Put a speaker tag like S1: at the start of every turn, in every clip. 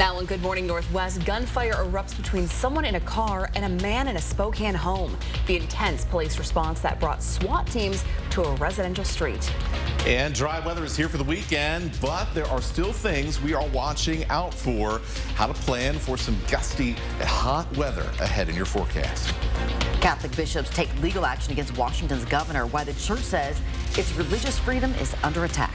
S1: Now on Good Morning Northwest, gunfire erupts between someone in a car and a man in a Spokane home. The intense police response that brought SWAT teams to a residential street.
S2: And dry weather is here for the weekend, but there are still things we are watching out for. How to plan for some gusty and hot weather ahead in your forecast.
S3: Catholic bishops take legal action against Washington's governor, while the church says its religious freedom is under attack.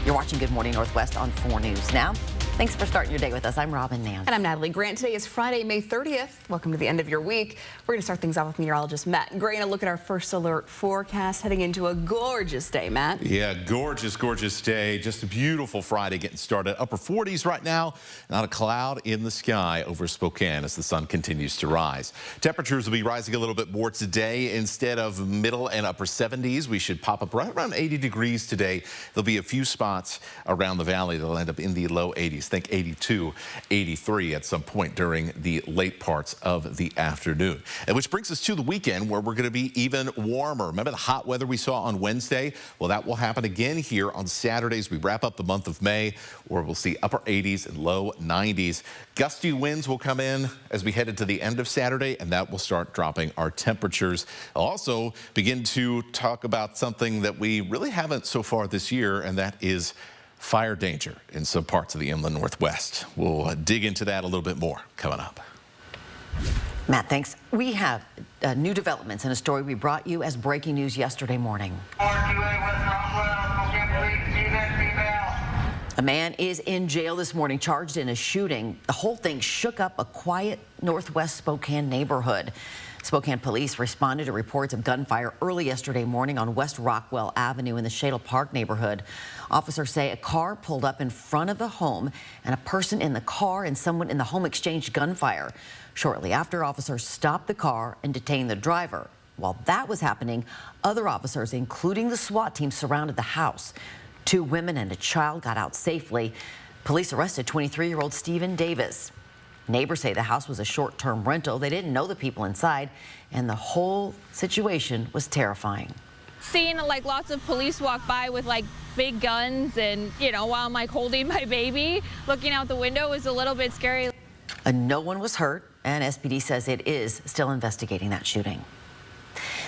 S3: You're watching Good Morning Northwest on 4 News now. Thanks for starting your day with us. I'm Robin Nance.
S1: And I'm Natalie Grant. Today is Friday, May 30th. Welcome to the end of your week. We're going to start things off with meteorologist Matt Gray and a look at our first alert forecast heading into a gorgeous day, Matt.
S2: Yeah, gorgeous, gorgeous day. Just a beautiful Friday getting started. Upper 40s right now. Not a cloud in the sky over Spokane as the sun continues to rise. Temperatures will be rising a little bit more today. Instead of middle and upper 70s, we should pop up right around 80 degrees today. There'll be a few spots around the valley that'll end up in the low 80s. Think 82, 83 at some point during the late parts of the afternoon. And which brings us to the weekend where we're going to be even warmer. Remember the hot weather we saw on Wednesday? Well, that will happen again here on Saturdays. We wrap up the month of May where we'll see upper 80s and low 90s. Gusty winds will come in as we head into the end of Saturday, and that will start dropping our temperatures. I'll also begin to talk about something that we really haven't so far this year, and that is fire danger in some parts of the inland Northwest. We'll dig into that a little bit more coming up.
S3: Matt, thanks. We have new developments in a story we brought you as breaking news yesterday morning. A man is in jail this morning, charged in a shooting. The whole thing shook up a quiet Northwest Spokane neighborhood. Spokane police responded to reports of gunfire early yesterday morning on West Rockwell Avenue in the Shadle Park neighborhood. Officers say a car pulled up in front of the home and a person in the car and someone in the home exchanged gunfire. Shortly after, officers stopped the car and detained the driver. While that was happening, other officers, including the SWAT team, surrounded the house. 2 women and a child got out safely. Police arrested 23-year-old Stephen Davis. Neighbors say the house was a short-term rental. They didn't know the people inside, and the whole situation was terrifying.
S4: Seeing like lots of police walk by with like big guns and, while I'm like holding my baby, looking out the window was a little bit scary.
S3: No one was hurt, and SPD says it is still investigating that shooting.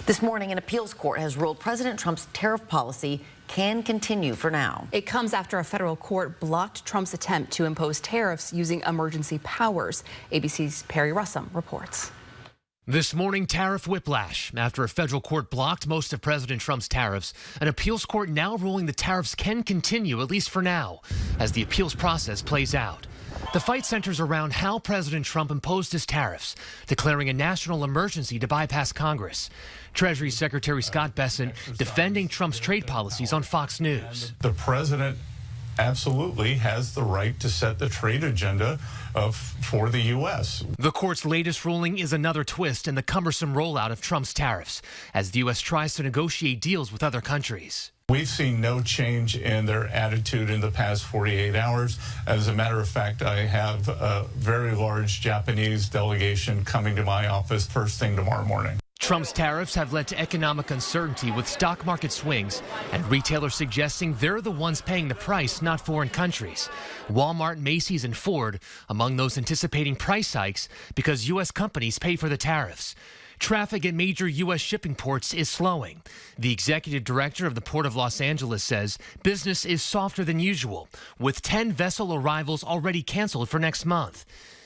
S3: This morning, an appeals court has ruled President Trump's tariff policy can continue for now.
S1: It comes after a federal court blocked Trump's attempt to impose tariffs using emergency powers. ABC's Perry Russum reports.
S5: This morning, tariff whiplash. After a federal court blocked most of President Trump's tariffs, an appeals court now ruling the tariffs can continue, at least for now, as the appeals process plays out. The fight centers around how President Trump imposed his tariffs, declaring a national emergency to bypass Congress. Treasury Secretary Scott Bessent defending Trump's trade policies on Fox News.
S6: The president absolutely has the right to set the trade agenda for the U.S.
S5: The court's latest ruling is another twist in the cumbersome rollout of Trump's tariffs, as the U.S. tries to negotiate deals with other countries.
S6: We've seen no change in their attitude in the past 48 hours. As a matter of fact, I have a very large Japanese delegation coming to my office first thing tomorrow morning.
S5: Trump's tariffs have led to economic uncertainty with stock market swings and retailers suggesting they're the ones paying the price, not foreign countries. Walmart, Macy's, and Ford among those anticipating price hikes because U.S. companies pay for the tariffs. Traffic at major U.S. shipping ports is slowing. The executive director of the Port of Los Angeles says business is softer than usual, with 10 vessel arrivals already canceled for next month.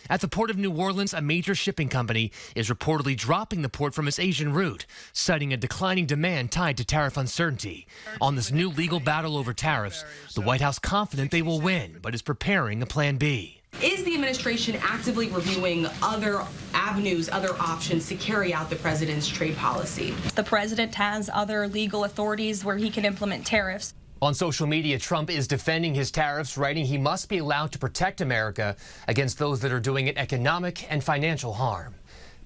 S5: At the Port of New Orleans, a major shipping company is reportedly dropping the port from its Asian route, citing a declining demand tied to tariff uncertainty. On this new legal battle over tariffs, the White House confident they will win, but is preparing a plan B.
S7: Is the administration actively reviewing other avenues, other options to carry out the president's trade policy?
S8: The president has other legal authorities where he can implement tariffs.
S5: On social media, Trump is defending his tariffs, writing he must be allowed to protect America against those that are doing it economic and financial harm.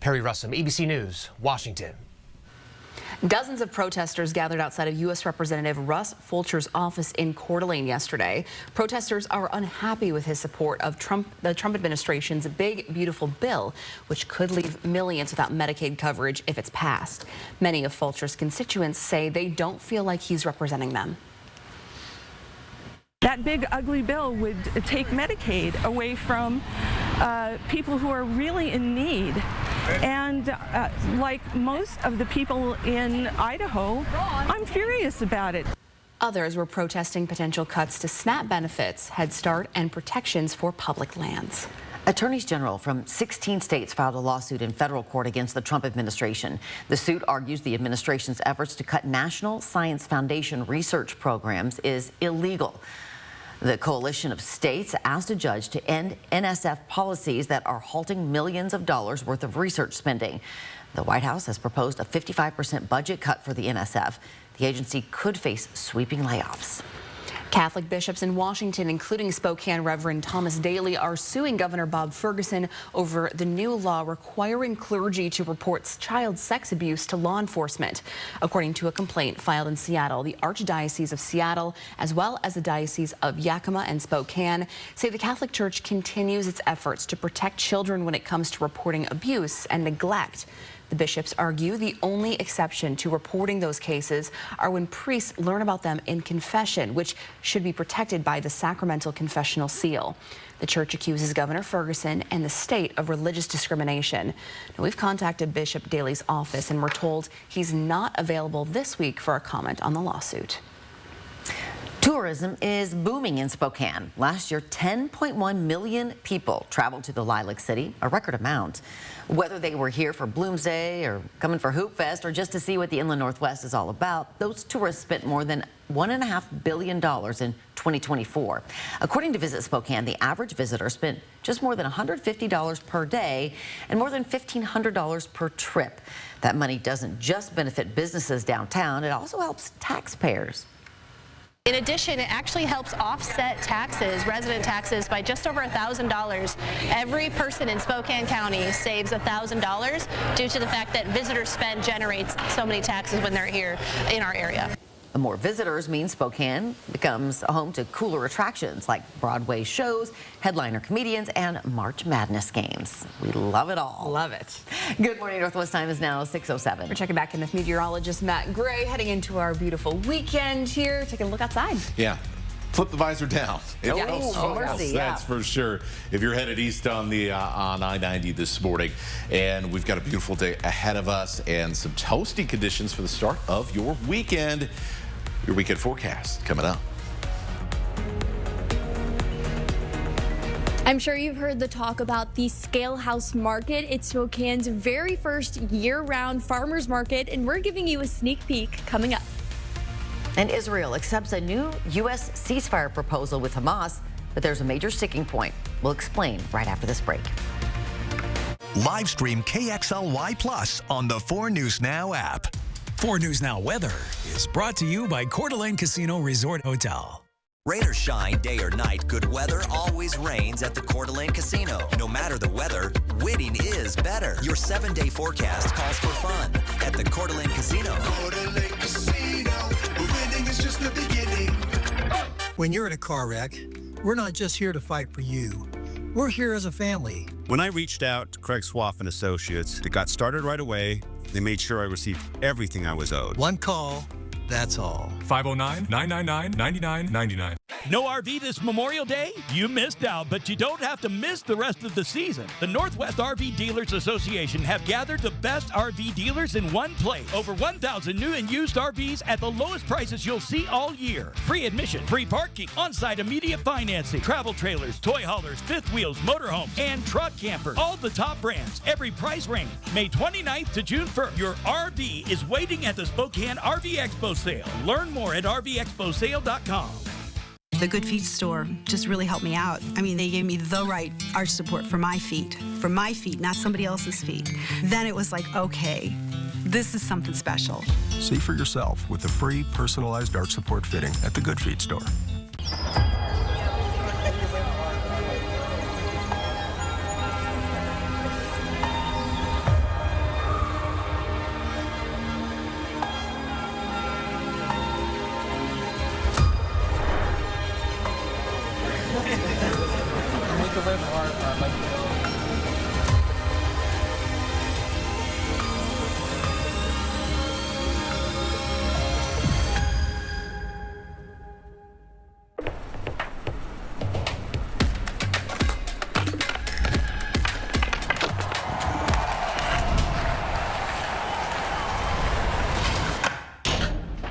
S5: Perry Russum, ABC News, Washington.
S1: Dozens of protesters gathered outside of U.S. Representative Russ Fulcher's office in Coeur d'Alene yesterday. Protesters are unhappy with his support of the Trump administration's Big Beautiful Bill, which could leave millions without Medicaid coverage if it's passed. Many of Fulcher's constituents say they don't feel like he's representing them.
S9: That big ugly bill would take Medicaid away from people who are really in need. And like most of the people in Idaho, I'm furious about it.
S1: Others were protesting potential cuts to SNAP benefits, Head Start, and protections for public lands.
S3: Attorneys general from 16 states filed a lawsuit in federal court against the Trump administration. The suit argues the administration's efforts to cut National Science Foundation research programs is illegal. The coalition of states asked a judge to end NSF policies that are halting millions of dollars worth of research spending. The White House has proposed a 55% budget cut for the NSF. The agency could face sweeping layoffs.
S1: Catholic bishops in Washington, including Spokane Reverend Thomas Daly, are suing Governor Bob Ferguson over the new law requiring clergy to report child sex abuse to law enforcement. According to a complaint filed in Seattle, the Archdiocese of Seattle, as well as the Diocese of Yakima and Spokane, say the Catholic Church continues its efforts to protect children when it comes to reporting abuse and neglect. The bishops argue the only exception to reporting those cases are when priests learn about them in confession, which should be protected by the sacramental confessional seal. The church accuses Governor Ferguson and the state of religious discrimination. Now, we've contacted Bishop Daly's office and we're told he's not available this week for a comment on the lawsuit.
S3: Tourism is booming in Spokane. Last year, 10.1 million people traveled to the Lilac City, a record amount. Whether they were here for Bloomsday or coming for Hoop Fest or just to see what the Inland Northwest is all about, those tourists spent more than $1.5 billion in 2024. According to Visit Spokane, the average visitor spent just more than $150 per day and more than $1,500 per trip. That money doesn't just benefit businesses downtown, it also helps taxpayers.
S10: In addition, it actually helps offset taxes, resident taxes, by just over $1,000. Every person in Spokane County saves $1,000 due to the fact that visitor spend generates so many taxes when they're here in our area.
S3: More visitors means Spokane becomes a home to cooler attractions like Broadway shows, headliner comedians, and March Madness games. We love it all.
S1: Love it.
S3: Good morning. Northwest time is now 6:07.
S1: We're checking back in with meteorologist Matt Gray, heading into our beautiful weekend here. Taking a look outside.
S2: Yeah. Flip the visor down. It
S3: Yeah.
S2: will
S3: Oh, mercy, yeah.
S2: That's for sure. If you're headed east on the on I-90 this morning, and we've got a beautiful day ahead of us and some toasty conditions for the start of your weekend. Your weekend forecast coming up.
S11: I'm sure you've heard the talk about the Scale House Market. It's Spokane's very first year-round farmers market, and we're giving you a sneak peek coming up.
S3: And Israel accepts a new U.S. ceasefire proposal with Hamas, but there's a major sticking point. We'll explain right after this break.
S12: Live stream KXLY Plus on the 4 News Now app.
S13: 4 News Now weather is brought to you by Coeur d'Alene Casino Resort Hotel.
S14: Rain or shine, day or night, good weather always reigns at the Coeur d'Alene Casino. No matter the weather, winning is better. Your 7-day forecast calls for fun at the Coeur d'Alene Casino.
S15: Coeur d'Alene Casino, winning is just the beginning.
S16: When you're in a car wreck, we're not just here to fight for you. We're here as a family.
S17: When I reached out to Craig Swaff and Associates, it got started right away. They made sure I received everything I was owed.
S16: One call, that's all.
S18: 509-999-9999. No RV this Memorial Day? You missed out, but you don't have to miss the rest of the season. The Northwest RV Dealers Association have gathered the best RV dealers in one place. Over 1,000 new and used RVs at the lowest prices you'll see all year. Free admission, free parking, on-site immediate financing, travel trailers, toy haulers, fifth wheels, motorhomes, and truck campers. All the top brands, every price range. May 29th to June 1st. Your RV is waiting at the Spokane RV Expo sale. Learn more at RVExpoSale.com.
S19: The Good Feet store just really helped me out. I mean, they gave me the right arch support for my feet, not somebody else's feet. Then it was like, okay, this is something special.
S20: See for yourself with the free personalized arch support fitting at the Good Feet store.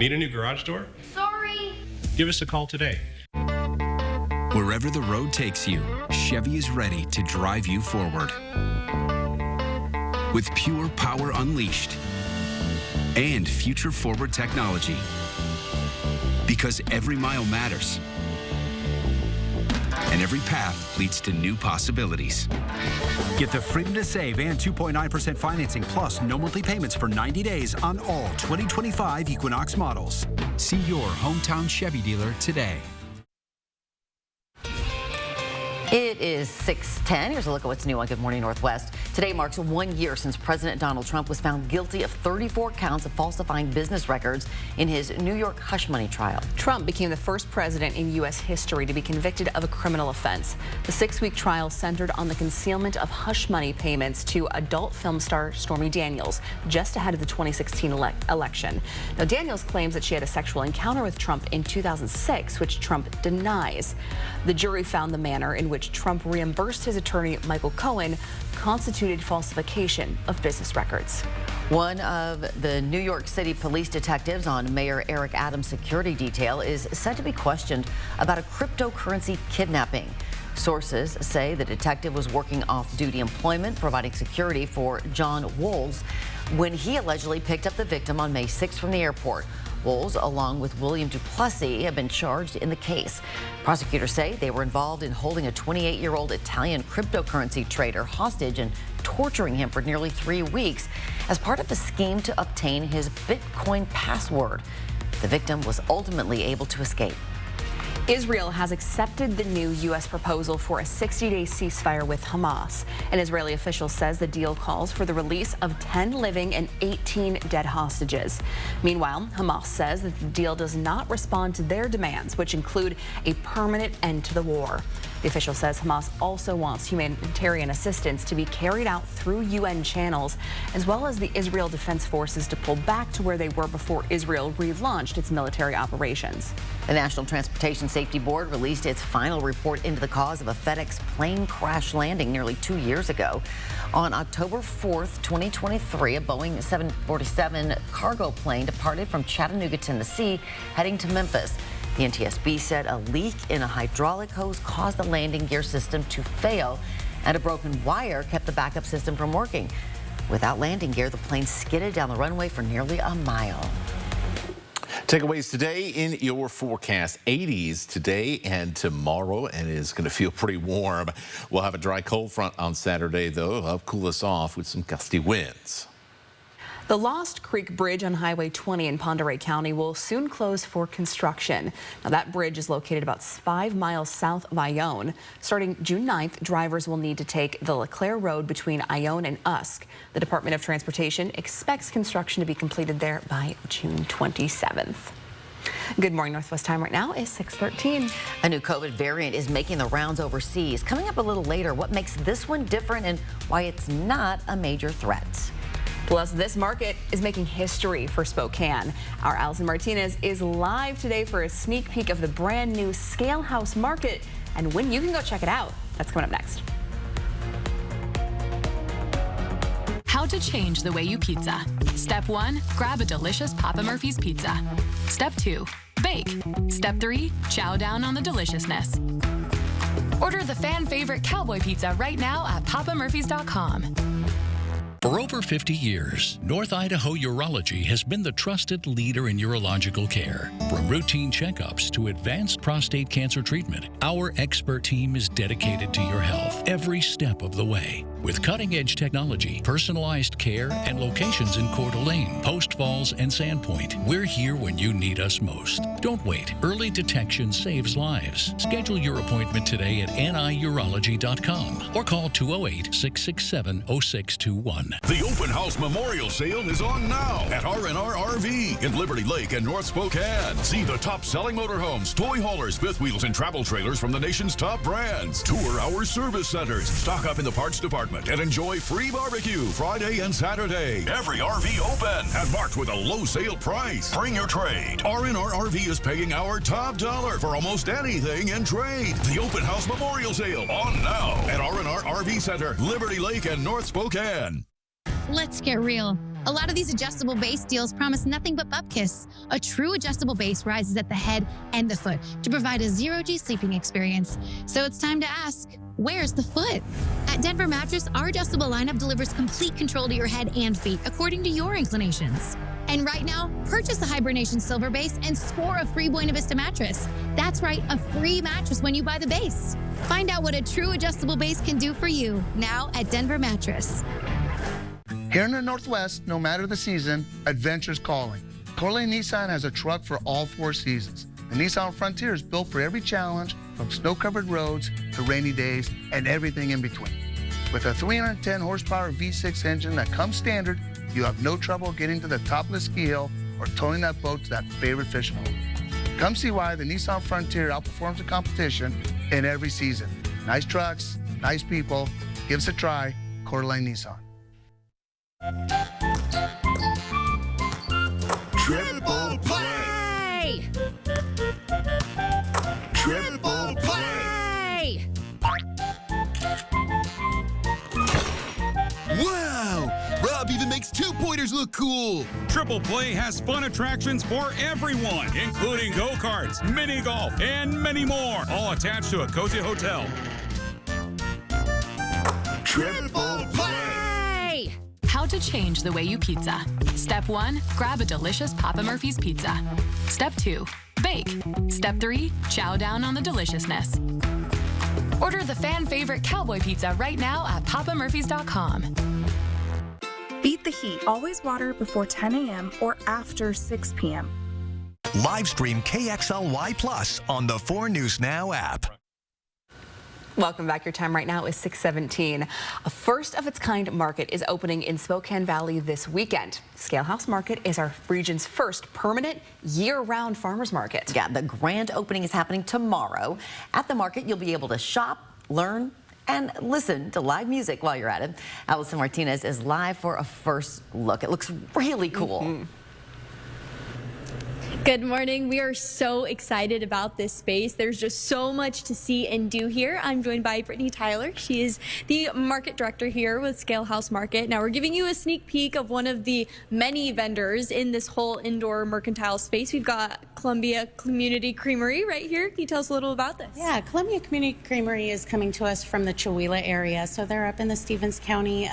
S21: Need a new garage door?
S11: Sorry.
S21: Give us a call today.
S13: Wherever the road takes you, Chevy is ready to drive you forward. With pure power unleashed and future-forward technology. Because every mile matters. And every path leads to new possibilities.
S22: Get the freedom to save and 2.9% financing plus no monthly payments for 90 days on all 2025 Equinox models.
S13: See your hometown Chevy dealer today.
S3: It is 6:10. Here's a look at what's new on Good Morning Northwest. Today marks 1 year since President Donald Trump was found guilty of 34 counts of falsifying business records in his New York hush money trial.
S1: Trump became the first president in U.S. history to be convicted of a criminal offense. The 6-week trial centered on the concealment of hush money payments to adult film star Stormy Daniels just ahead of the 2016 election. Now, Daniels claims that she had a sexual encounter with Trump in 2006, which Trump denies. The jury found the manner in which Trump reimbursed his attorney Michael Cohen constituted falsification of business records.
S3: One of the New York City police detectives on Mayor Eric Adams' security detail is said to be questioned about a cryptocurrency kidnapping. Sources say the detective was working off-duty employment, providing security for John Wolz, when he allegedly picked up the victim on May 6th from the airport. Wolz, along with William Duplessis, have been charged in the case. Prosecutors say they were involved in holding a 28-year-old Italian cryptocurrency trader hostage and torturing him for nearly 3 weeks as part of a scheme to obtain his Bitcoin password. The victim was ultimately able to escape.
S1: Israel has accepted the new U.S. proposal for a 60-day ceasefire with Hamas. An Israeli official says the deal calls for the release of 10 living and 18 dead hostages. Meanwhile, Hamas says that the deal does not respond to their demands, which include a permanent end to the war. The official says Hamas also wants humanitarian assistance to be carried out through UN channels, as well as the Israel Defense Forces to pull back to where they were before Israel relaunched its military operations.
S3: The National Transportation Safety Board released its final report into the cause of a FedEx plane crash landing nearly 2 years ago. On October 4th, 2023, a Boeing 747 cargo plane departed from Chattanooga, Tennessee, heading to Memphis. The NTSB said a leak in a hydraulic hose caused the landing gear system to fail, and a broken wire kept the backup system from working. Without landing gear, the plane skidded down the runway for nearly a mile.
S2: Takeaways today in your forecast. 80s today and tomorrow, and it is going to feel pretty warm. We'll have a dry cold front on Saturday, though. It'll help cool us off with some gusty winds.
S1: The Lost Creek Bridge on Highway 20 in Pend Oreille County will soon close for construction. Now, that bridge is located about 5 miles south of Ione. Starting June 9th, drivers will need to take the LeClaire Road between Ione and Usk. The Department of Transportation expects construction to be completed there by June 27th. Good Morning Northwest time right now is 6:13.
S3: A new COVID variant is making the rounds overseas. Coming up a little later, what makes this one different and why it's not a major threat.
S1: Plus, this market is making history for Spokane. Our Allison Martinez is live today for a sneak peek of the brand new Scale House Market and when you can go check it out. That's coming up next.
S23: How to change the way you pizza. Step 1, grab a delicious Papa Murphy's pizza. Step 2, bake. Step 3, chow down on the deliciousness. Order the fan favorite cowboy pizza right now at papamurphys.com.
S24: For over 50 years, North Idaho Urology has been the trusted leader in urological care. From routine checkups to advanced prostate cancer treatment, our expert team is dedicated to your health every step of the way. With cutting-edge technology, personalized care, and locations in Coeur d'Alene, Post Falls, and Sandpoint, we're here when you need us most. Don't wait. Early detection saves lives. Schedule your appointment today at niurology.com or call 208-667-0621.
S25: The Open House Memorial Sale is on now at R&R RV in Liberty Lake and North Spokane. See the top-selling motorhomes, toy haulers, fifth wheels, and travel trailers from the nation's top brands. Tour our service centers. Stock up in the parts department and enjoy free barbecue Friday and Saturday. Every RV open and marked with a low sale price. Bring your trade. R&R RV is paying our top dollar for almost anything in trade. The Open House Memorial Sale on now at R&R RV Center, Liberty Lake, and North Spokane.
S26: Let's get real.
S4: A lot of these adjustable base deals promise nothing but bupkis. A true adjustable base rises at the head and the foot to provide a zero-G sleeping experience. So it's time to ask, where's the foot? At Denver Mattress, our adjustable lineup delivers complete control to your head and feet according to your inclinations. And right now, purchase the Hibernation Silver Base and score a free Buena Vista mattress. That's right, a free mattress when you buy the base. Find out what a true adjustable base can do for you now at Denver Mattress.
S5: Here in the Northwest, no matter the season, adventure's calling. Coeur d'Alene Nissan has a truck for all 4 seasons. The Nissan Frontier is built for every challenge, from snow-covered roads to rainy days and everything in between. With a 310 horsepower V6 engine that comes standard, you have no trouble getting to the top of the ski hill or towing that boat to that favorite fishing hole. Come see why the Nissan Frontier outperforms the competition in every season. Nice trucks, nice people. Give us a try, Coeur d'Alene Nissan.
S15: Triple play! Triple play!
S6: Wow! Rob even makes 2-pointers look cool!
S22: Triple Play has fun attractions for everyone, including go-karts, mini golf, and many more, all attached to a cozy hotel.
S15: Triple play!
S23: How to change the way you pizza. Step 1, grab a delicious Papa Murphy's pizza. Step 2, bake. Step 3, chow down on the deliciousness. Order the fan favorite cowboy pizza right now at papamurphys.com.
S7: Beat the heat. Always water before 10 a.m. or after 6 p.m.
S12: Live stream KXLY Plus on the 4 News Now app.
S1: Welcome back. Your time right now is 6:17. A first-of-its-kind market is opening in Spokane Valley this weekend. Scalehouse Market is our region's first permanent year-round farmers market.
S3: Yeah, the grand opening is happening tomorrow. At the market, you'll be able to shop, learn, and listen to live music while you're at it. Allison Martinez is live for a first look. It looks really cool.
S11: Good morning. We are so excited about this space. There's just so much to see and do here. I'm joined by Brittany Tyler. She is the market director here with Scalehouse Market. Now we're giving you a sneak peek of one of the many vendors in this whole indoor mercantile space. We've got Columbia Community Creamery right here. Can you tell us a little about this?
S8: Yeah, Columbia Community Creamery is coming to us from the Chewelah area. So they're up in the Stevens County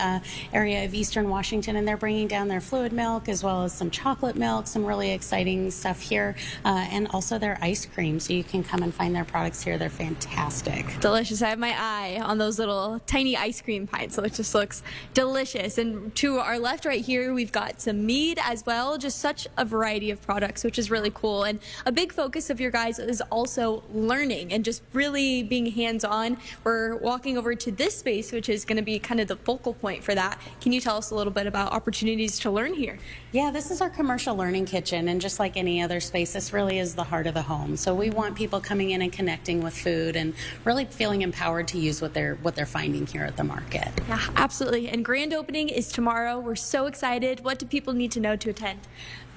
S8: area of Eastern Washington, and they're bringing down their fluid milk as well as some chocolate milk, some really exciting stuff here, and also their ice cream. So you can come and find their products here. They're fantastic.
S11: Delicious. I have my eye on those little tiny ice cream pints, so it just looks delicious. And to our left right here, we've got some mead as well. Just such a variety of products, which is really cool. And a big focus of your guys is also learning and just really being hands-on. We're walking over to this space, which is going to be kind of the focal point for that. Can you tell us a little bit about opportunities to learn here?
S8: Yeah, this is our commercial learning kitchen, and just like any other space, this really is the heart of the home. So we want people coming in and connecting with food and really feeling empowered to use what they're finding here at the market.
S11: Yeah, absolutely. And grand opening is tomorrow. We're so excited. What do people need to know to attend?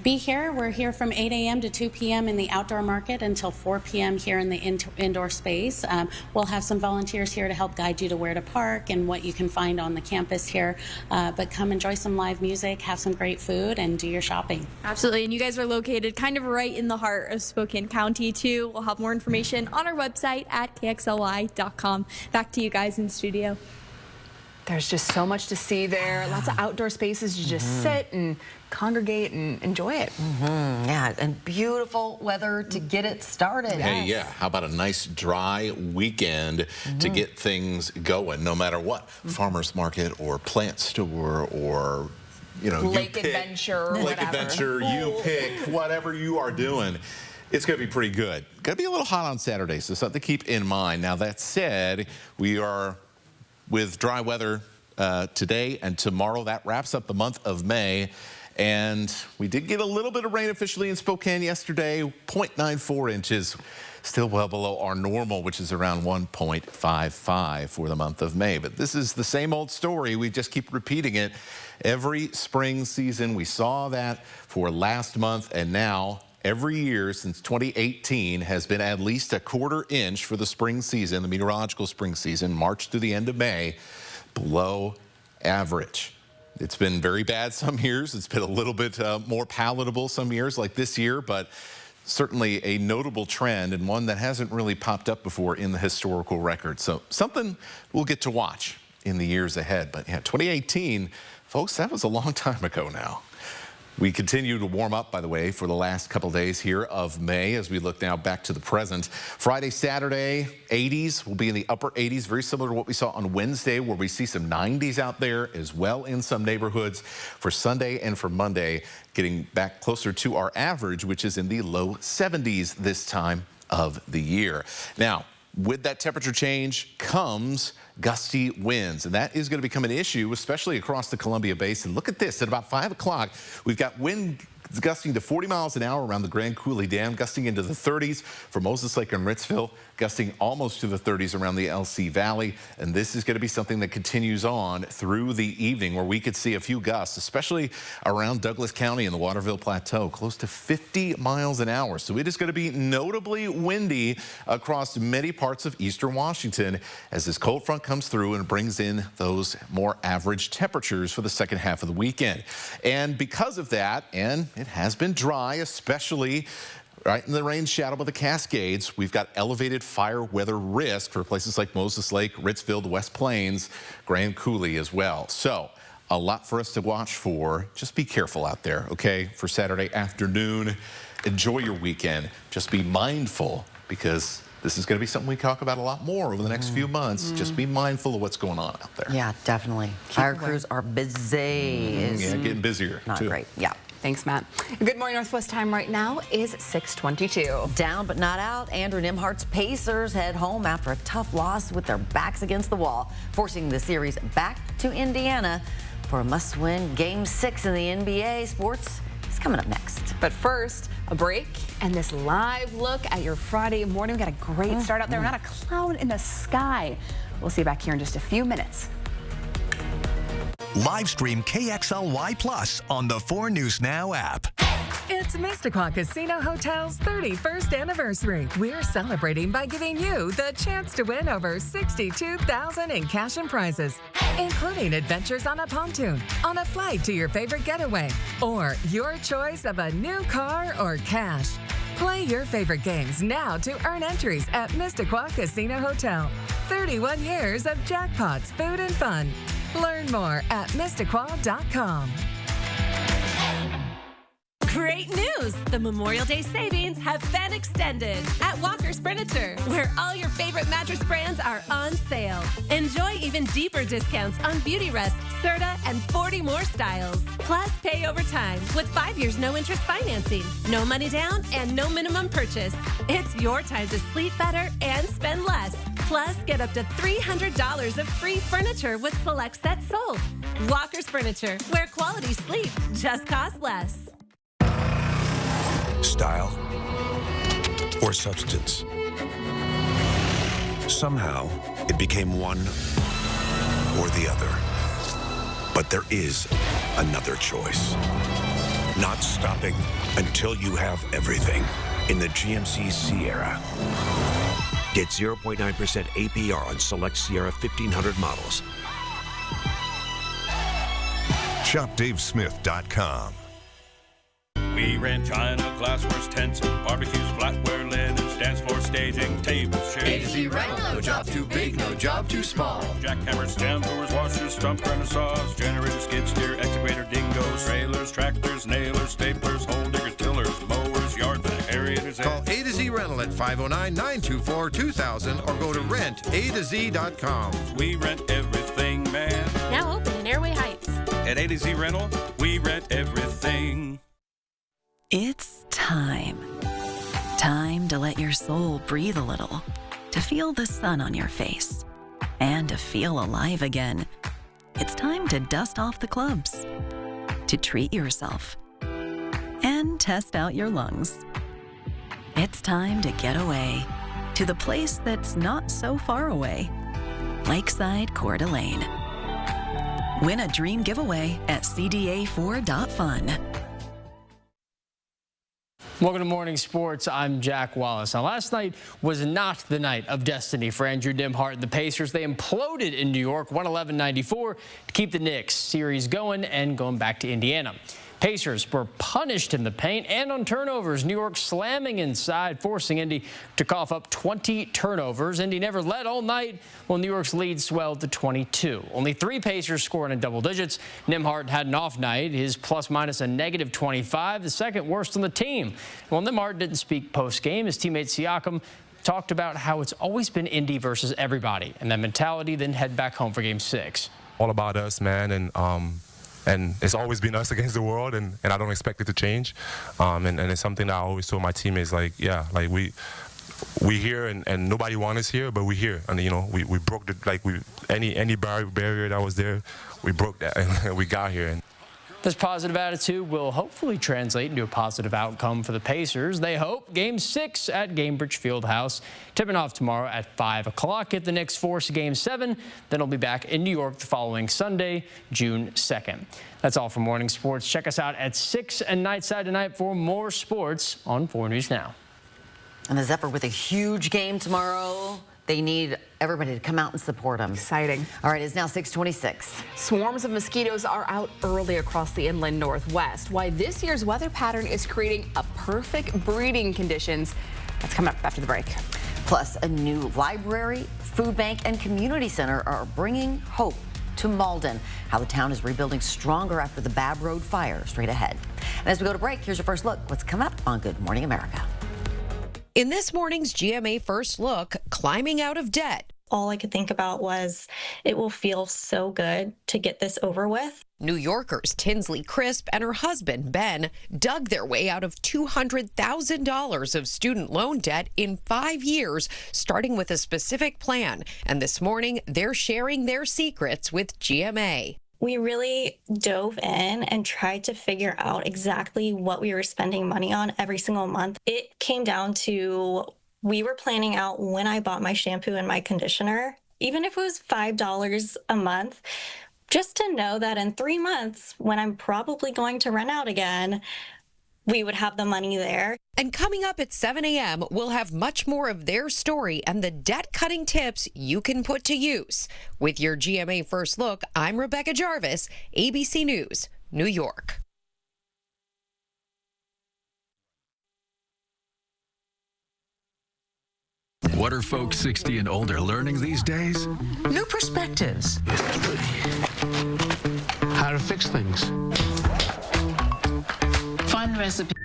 S8: Be here. We're here from 8 a.m. to 2 p.m. in the outdoor market until 4 p.m. here in the indoor space. We'll have some volunteers here to help guide you to where to park and what you can find on the campus here. But come enjoy some live music, have some great food, and do your shopping.
S11: Absolutely. And you guys are located kind of right in the heart of Spokane County, too. We'll have more information on our website at kxly.com. Back to you guys in studio.
S1: There's just so much to see there. Lots of outdoor spaces to just sit and congregate and enjoy it.
S3: Yeah, and beautiful weather to get it started.
S2: Hey, yeah, how about a nice dry weekend to get things going, no matter what? Farmer's market or plant store or, you know,
S1: Lake Adventure,
S2: Lake Adventure, you pick, whatever you are doing. It's going to be pretty good. Going to be a little hot on Saturday, so something to keep in mind. Now, that said, we are with dry weather today and tomorrow. That wraps up the month of May. And we did get a little bit of rain officially in Spokane yesterday, 0.94 inches, still well below our normal, which is around 1.55 for the month of May. But this is the same old story. We just keep repeating it every spring season. We saw that for last month, and now every year since 2018 has been at least a quarter inch for the spring season, the meteorological spring season, March through the end of May, below average. it's been very bad some years. It's been a little bit more palatable some years, like this year, but certainly a notable trend and one that hasn't really popped up before in the historical record. So something we'll get to watch in the years ahead. But yeah, 2018, folks, that was a long time ago now. We continue to warm up, by the way, for the last couple days here of May as we look now back to the present. Friday, Saturday, 80s. We'll be in the upper 80s, very similar to what we saw on Wednesday, where we see some 90s out there as well in some neighborhoods. For Sunday and for Monday, getting back closer to our average, which is in the low 70s this time of the year. Now, with that temperature change comes gusty winds, and that is going to become an issue, especially across the Columbia Basin. Look at this. At about 5 o'clock, we've got wind gusting to 40 miles an hour around the Grand Coulee Dam, gusting into the 30s for Moses Lake and Ritzville, gusting almost to the 30s around the LC Valley. And this is going to be something that continues on through the evening, where we could see a few gusts, especially around Douglas County and the Waterville Plateau, close to 50 miles an hour. So it is going to be notably windy across many parts of eastern Washington as this cold front comes through and brings in those more average temperatures for the second half of the weekend. And because of that, and it has been dry, especially right in the rain shadow of the Cascades, we've got elevated fire weather risk for places like Moses Lake, Ritzville, the West Plains, Grand Coulee as well. So a lot for us to watch for. Just be careful out there, okay? For Saturday afternoon, enjoy your weekend. Just be mindful, because this is going to be something we talk about a lot more over the next few months. Just be mindful of what's going on out there.
S3: Yeah, definitely. Fire crews are busy.
S2: Yeah, getting busier,
S3: Not
S2: too.
S3: great. Yeah.
S1: Thanks, Matt. Good morning, Northwest time right now is 6:22.
S3: Down but not out. Andrew Nimhart's Pacers head home after a tough loss with their backs against the wall, forcing the series back to Indiana for a must-win Game 6 in the NBA. Sports is coming up next.
S1: But first, a break and this live look at your Friday morning. We got a great start out there. Not a cloud in the sky. We'll see you back here in just a few minutes.
S12: Live stream KXLY Plus on the 4 News Now app.
S9: It's Mississauga Casino Hotel's 31st anniversary. We're celebrating by giving you the chance to win over $62,000 in cash and prizes, including adventures on a pontoon, on a flight to your favorite getaway, or your choice of a new car or cash. Play your favorite games now to earn entries at Mississauga Casino Hotel. 31 years of jackpots, food, and fun. Learn more at Mississauga.com.
S10: Great news! The Memorial Day savings have been extended at Walker's Furniture, where all your favorite mattress brands are on sale. Enjoy even deeper discounts on Beautyrest, Serta, and 40 more styles. Plus, pay over time with 5 years no-interest financing, no money down, and no minimum purchase. It's your time to sleep better and spend less. Plus, get up to $300 of free furniture with select sets sold. Walker's Furniture, where quality sleep just costs less.
S20: Style or substance. Somehow, it became one or the other. But there is another choice. Not stopping until you have everything in the GMC Sierra. Get 0.9% APR on select Sierra 1500 models.
S14: ShopDaveSmith.com.
S16: We rent china, glassware, tents, and barbecues, flatware, linen, stands for staging, tables, chairs.
S15: A to Z rental, no job too big, no job too small.
S16: Jackhammers, stem doors, washers, stump grinder saws, generators, skid steer, excavator, dingoes, trailers, tractors, nailers, staplers, hole diggers, tillers, mowers, yard vac, aerators.
S14: Call A to Z Rental at 509-924-2000 or go to rentatoz.com.
S16: We rent everything, man.
S10: Now open in Airway Heights.
S16: At A to Z Rental, we rent everything.
S17: It's time. Time to let your soul breathe a little, to feel the sun on your face, and to feel alive again. It's time to dust off the clubs, to treat yourself, and test out your lungs. It's time to get away to the place that's not so far away, Lakeside Coeur d'Alene. Win a dream giveaway at cda4.fun.
S13: Welcome to Morning Sports. I'm Jack Wallace. Now, last night was not the night of destiny for Andrew Nembhard and the Pacers. They imploded in New York, 111-94, to keep the Knicks series going and going back to Indiana. Pacers were punished in the paint and on turnovers. New York slamming inside, forcing Indy to cough up 20 turnovers. Indy never led all night, while New York's lead swelled to 22. Only 3 Pacers scoring in double digits. Nembhard had an off night. His plus-minus a -25, the second worst on the team. While Nembhard didn't speak post-game, his teammate Siakam talked about how it's always been Indy versus everybody, and that mentality then head back home for Game 6.
S18: All about us, man, and it's always been us against the world, and I don't expect it to change. And it's something that I always told my teammates, like, yeah, like we here, and nobody wants us here, but we here. And, you know, we broke the, like, any barrier that was there, we broke that, and we got here. And
S13: this positive attitude will hopefully translate into a positive outcome for the Pacers. They hope Game 6 at Gainbridge Fieldhouse, tipping off tomorrow at 5 o'clock. If the Knicks force Game 7, then it'll be back in New York the following Sunday, June 2nd. That's all for Morning Sports. Check us out at 6 and Nightside tonight for more sports on 4 News Now.
S3: And the Zephyr with a huge game tomorrow. They need everybody to come out and support them.
S1: Exciting.
S3: All right, it's now 6:26.
S1: Swarms of mosquitoes are out early across the inland Northwest. Why this year's weather pattern is creating a perfect breeding conditions. That's coming up after the break.
S3: Plus, a new library, food bank, and community center are bringing hope to Malden. How the town is rebuilding stronger after the Babb Road fire. Straight ahead. And as we go to break, here's your first look. What's coming up on Good Morning America.
S19: In this morning's GMA First Look, climbing out of debt.
S21: All I could think about was it will feel so good to get this over with.
S19: New Yorkers Tinsley Crisp and her husband, Ben, dug their way out of $200,000 of student loan debt in 5 years, starting with a specific plan. And this morning, they're sharing their secrets with GMA.
S21: We really dove in and tried to figure out exactly what we were spending money on every single month. It came down to we were planning out when I bought my shampoo and my conditioner, even if it was $5 a month, just to know that in 3 months, when I'm probably going to run out again, we would have the money there.
S19: And coming up at 7 a.m., we'll have much more of their story and the debt-cutting tips you can put to use. With your GMA First Look, I'm Rebecca Jarvis, ABC News, New York.
S24: What are folks 60 and older learning these days?
S26: New perspectives. How to fix things. Fun recipes.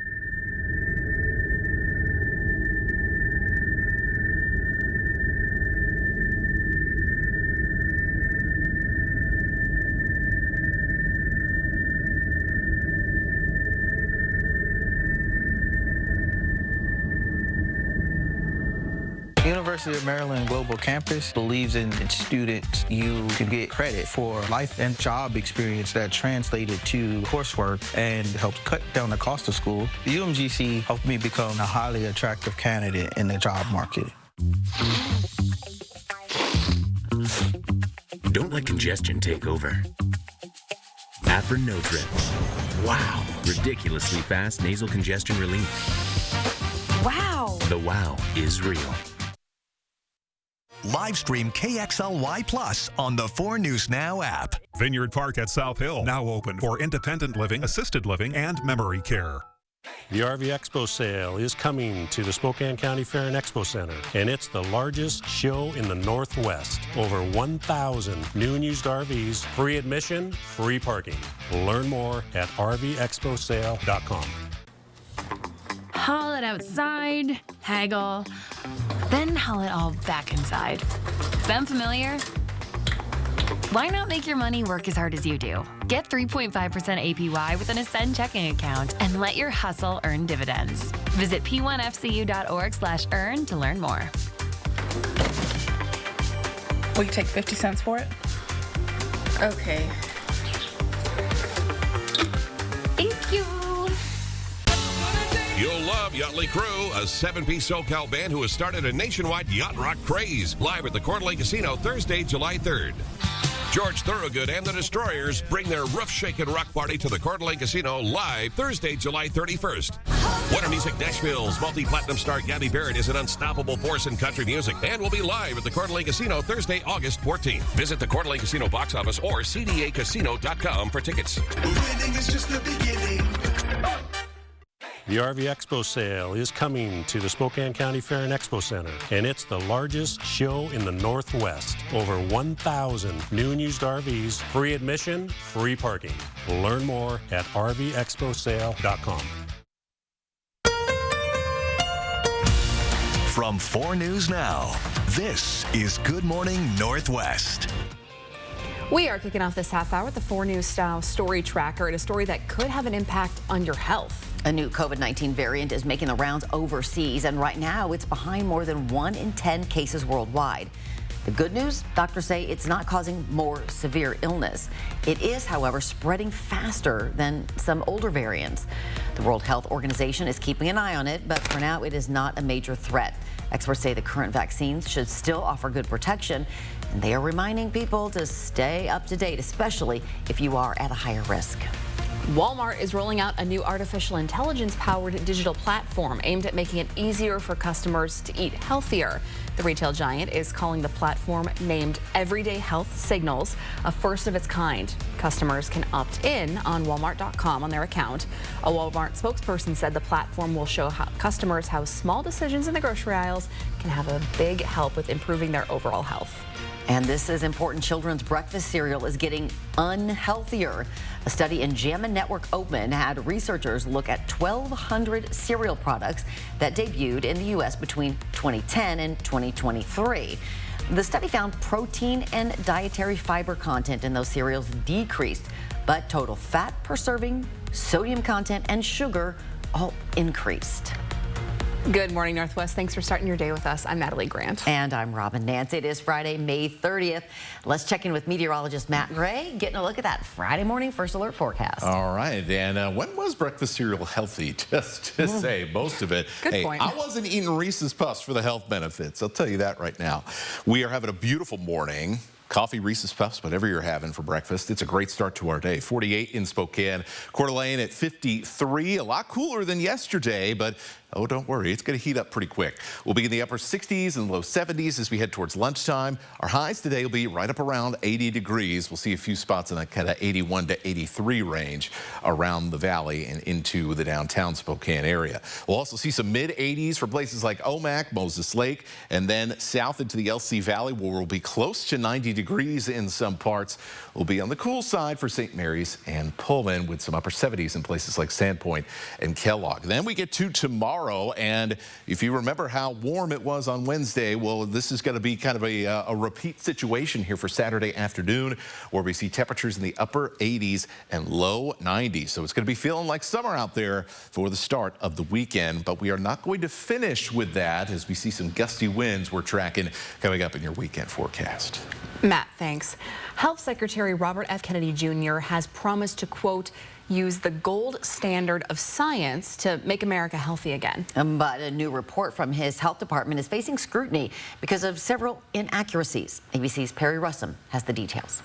S27: University of Maryland Global Campus believes in its students. You can get credit for life and job experience that translated to coursework and helps cut down the cost of school. The UMGC helped me become a highly attractive candidate in the job market.
S28: Don't let congestion take over. Afrin No Trip. Wow. Ridiculously fast nasal congestion relief.
S21: Wow.
S28: The wow is real.
S12: Live stream KXLY Plus on the 4 News Now app.
S29: Vineyard Park at South Hill, now open for independent living, assisted living, and memory care.
S30: The RV Expo sale is coming to the Spokane County Fair and Expo Center, and it's the largest show in the Northwest. Over 1,000 new and used RVs, free admission, free parking. Learn more at RVExposale.com.
S23: Haul it outside, haggle, then haul it all back inside. Sound familiar? Why not make your money work as hard as you do? Get 3.5% APY with an Ascend checking account and let your hustle earn dividends. Visit p1fcu.org/earn to learn more.
S7: Will you take 50 cents for it? Okay.
S23: Thank you.
S31: You'll love Yachtly Crew, a 7-piece SoCal band who has started a nationwide yacht rock craze. Live at the Coeur d'Alene Casino Thursday, July 3rd. George Thorogood and the Destroyers bring their roof-shaking rock party to the Coeur d'Alene Casino live Thursday, July 31st. Warner Music Nashville's multi-platinum star Gabby Barrett is an unstoppable force in country music and will be live at the Coeur d'Alene Casino Thursday, August 14th. Visit the Coeur d'Alene Casino box office or cdacasino.com for tickets.
S2: Winning is just the beginning.
S30: The RV Expo sale is coming to the Spokane County Fair and Expo Center, and it's the largest show in the Northwest. Over 1,000 new and used RVs, free admission, free parking. Learn more at rvexposale.com.
S12: From 4 News Now, this is Good Morning Northwest.
S1: We are kicking off this half hour with the 4 News Style Story Tracker, and a story that could have an impact on your health.
S3: A new COVID-19 variant is making the rounds overseas, and right now it's behind more than 1 in 10 cases worldwide. The good news, doctors say it's not causing more severe illness. It is, however, spreading faster than some older variants. The World Health Organization is keeping an eye on it, but for now it is not a major threat. Experts say the current vaccines should still offer good protection, and they are reminding people to stay up to date, especially if you are at a higher risk.
S1: Walmart is rolling out a new artificial intelligence-powered digital platform aimed at making it easier for customers to eat healthier. The retail giant is calling the platform, named Everyday Health Signals, a first of its kind. Customers can opt in on Walmart.com on their account. A Walmart spokesperson said the platform will show customers how small decisions in the grocery aisles can have a big help with improving their overall health.
S3: And this is important. Children's breakfast cereal is getting unhealthier. A study in JAMA Network Open had researchers look at 1,200 cereal products that debuted in the U.S. between 2010 and 2023. The study found protein and dietary fiber content in those cereals decreased, but total fat per serving, sodium content, and sugar all increased.
S1: Good morning, Northwest. Thanks for starting your day with us. I'm Natalie Grant.
S3: And I'm Robin Nance. It is Friday, May 30th. Let's check in with meteorologist Matt Gray, getting a look at that Friday morning first alert forecast.
S4: All right. And when was breakfast cereal healthy? Just to say, most of it.
S1: Good point.
S4: I wasn't eating Reese's Puffs for the health benefits. I'll tell you that right now. We are having a beautiful morning. Coffee, Reese's Puffs, whatever you're having for breakfast. It's a great start to our day. 48 in Spokane. Coeur d'Alene at 53. A lot cooler than yesterday, but oh, don't worry. It's going to heat up pretty quick. We'll be in the upper 60s and low 70s as we head towards lunchtime. Our highs today will be right up around 80 degrees. We'll see a few spots in that kind of 81 to 83 range around the valley and into the downtown Spokane area. We'll also see some mid-80s for places like Omak, Moses Lake, and then south into the LC Valley, where we'll be close to 90 degrees in some parts. We'll be on the cool side for St. Mary's and Pullman, with some upper 70s in places like Sandpoint and Kellogg. Then we get to tomorrow, and if you remember how warm it was on Wednesday, well, this is going to be kind of a repeat situation here for Saturday afternoon, where we see temperatures in the upper 80s and low 90s. So it's going to be feeling like summer out there for the start of the weekend, but we are not going to finish with that, as we see some gusty winds we're tracking coming up in your weekend forecast.
S1: Matt, thanks. Health Secretary Robert F. Kennedy Jr. has promised to, quote, use the gold standard of science to make America healthy again.
S3: But a new report from his health department is facing scrutiny because of several inaccuracies. ABC's Perry Russum has the details.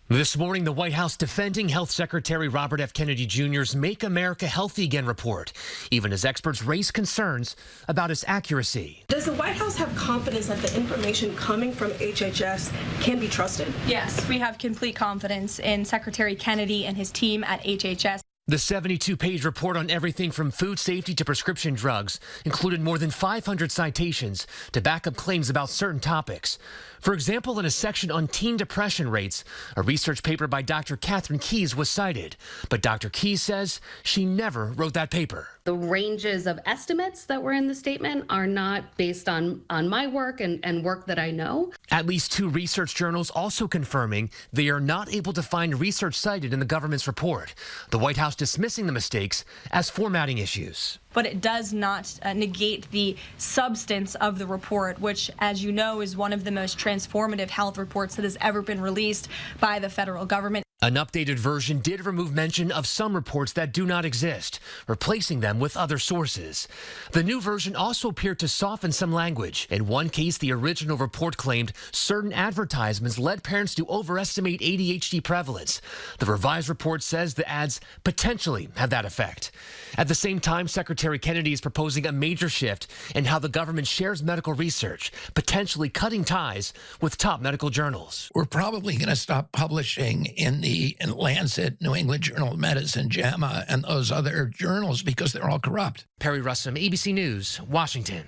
S5: This morning, the White House defending Health Secretary Robert F. Kennedy Jr.'s Make America Healthy Again report, even as experts raise concerns about its accuracy.
S6: Does the White House have confidence that the information coming from HHS can be trusted?
S8: Yes, we have complete confidence in Secretary Kennedy and his team at HHS.
S5: The 72-page report on everything from food safety to prescription drugs included more than 500 citations to back up claims about certain topics. For example, in a section on teen depression rates, a research paper by Dr. Catherine Keyes was cited. But Dr. Keyes says she never wrote that paper.
S9: The ranges of estimates that were in the statement are not based on my work and work that I know.
S5: At least 2 research journals also confirming they are not able to find research cited in the government's report. The White House dismissing the mistakes as formatting issues.
S8: But it does not negate the substance of the report, which, as you know, is one of the most transformative health reports that has ever been released by the federal government.
S5: An updated version did remove mention of some reports that do not exist, replacing them with other sources. The new version also appeared to soften some language. In one case, the original report claimed certain advertisements led parents to overestimate ADHD prevalence. The revised report says the ads potentially have that effect. At the same time, Secretary Kennedy is proposing a major shift in how the government shares medical research, potentially cutting ties with top medical journals.
S10: We're probably going to stop publishing in the Lancet, New England Journal of Medicine, JAMA, and those other journals because they're all corrupt.
S5: Perry Russum, ABC News, Washington.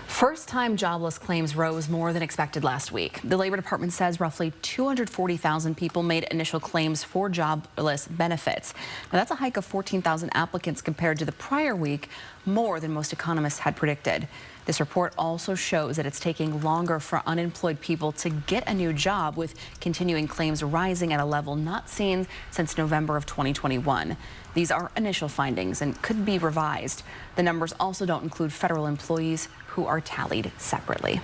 S1: First-time jobless claims rose more than expected last week. The Labor Department says roughly 240,000 people made initial claims for jobless benefits. Now, that's a hike of 14,000 applicants compared to the prior week, more than most economists had predicted. This report also shows that it's taking longer for unemployed people to get a new job, with continuing claims rising at a level not seen since November of 2021. These are initial findings and could be revised. The numbers also don't include federal employees who are tallied separately.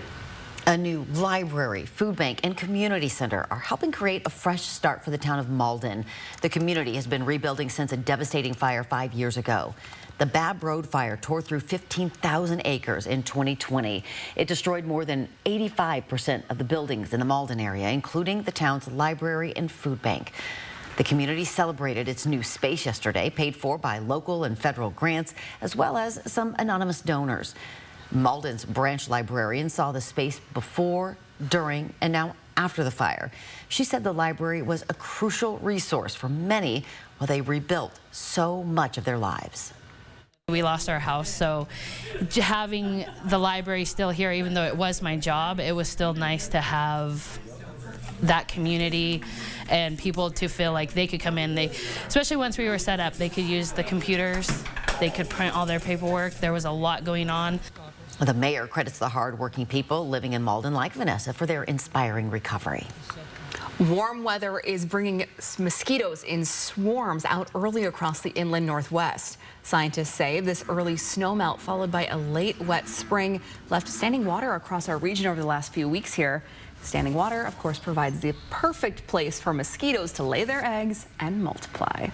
S3: A new library, food bank, and community center are helping create a fresh start for the town of Malden. The community has been rebuilding since a devastating fire 5 years ago. The Babb Road fire tore through 15,000 acres in 2020. It destroyed more than 85% of the buildings in the Malden area, including the town's library and food bank. The community celebrated its new space yesterday, paid for by local and federal grants, as well as some anonymous donors. Malden's branch librarian saw the space before, during, and now after the fire. She said the library was a crucial resource for many while they rebuilt so much of their lives.
S11: We lost our house, so having the library still here, even though it was my job, it was still nice to have that community and people to feel like they could come in. Especially once we were set up, they could use the computers, they could print all their paperwork. There was a lot going on.
S3: The mayor credits the hardworking people living in Malden, like Vanessa, for their inspiring recovery.
S1: Warm weather is bringing mosquitoes in swarms out early across the inland Northwest. Scientists say this early snowmelt, followed by a late wet spring, left standing water across our region over the last few weeks here. Standing water, of course, provides the perfect place for mosquitoes to lay their eggs and multiply.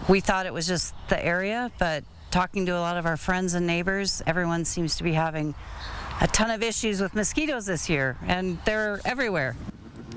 S13: We thought it was just the area, but talking to a lot of our friends and neighbors, everyone seems to be having a ton of issues with mosquitoes this year, and they're everywhere.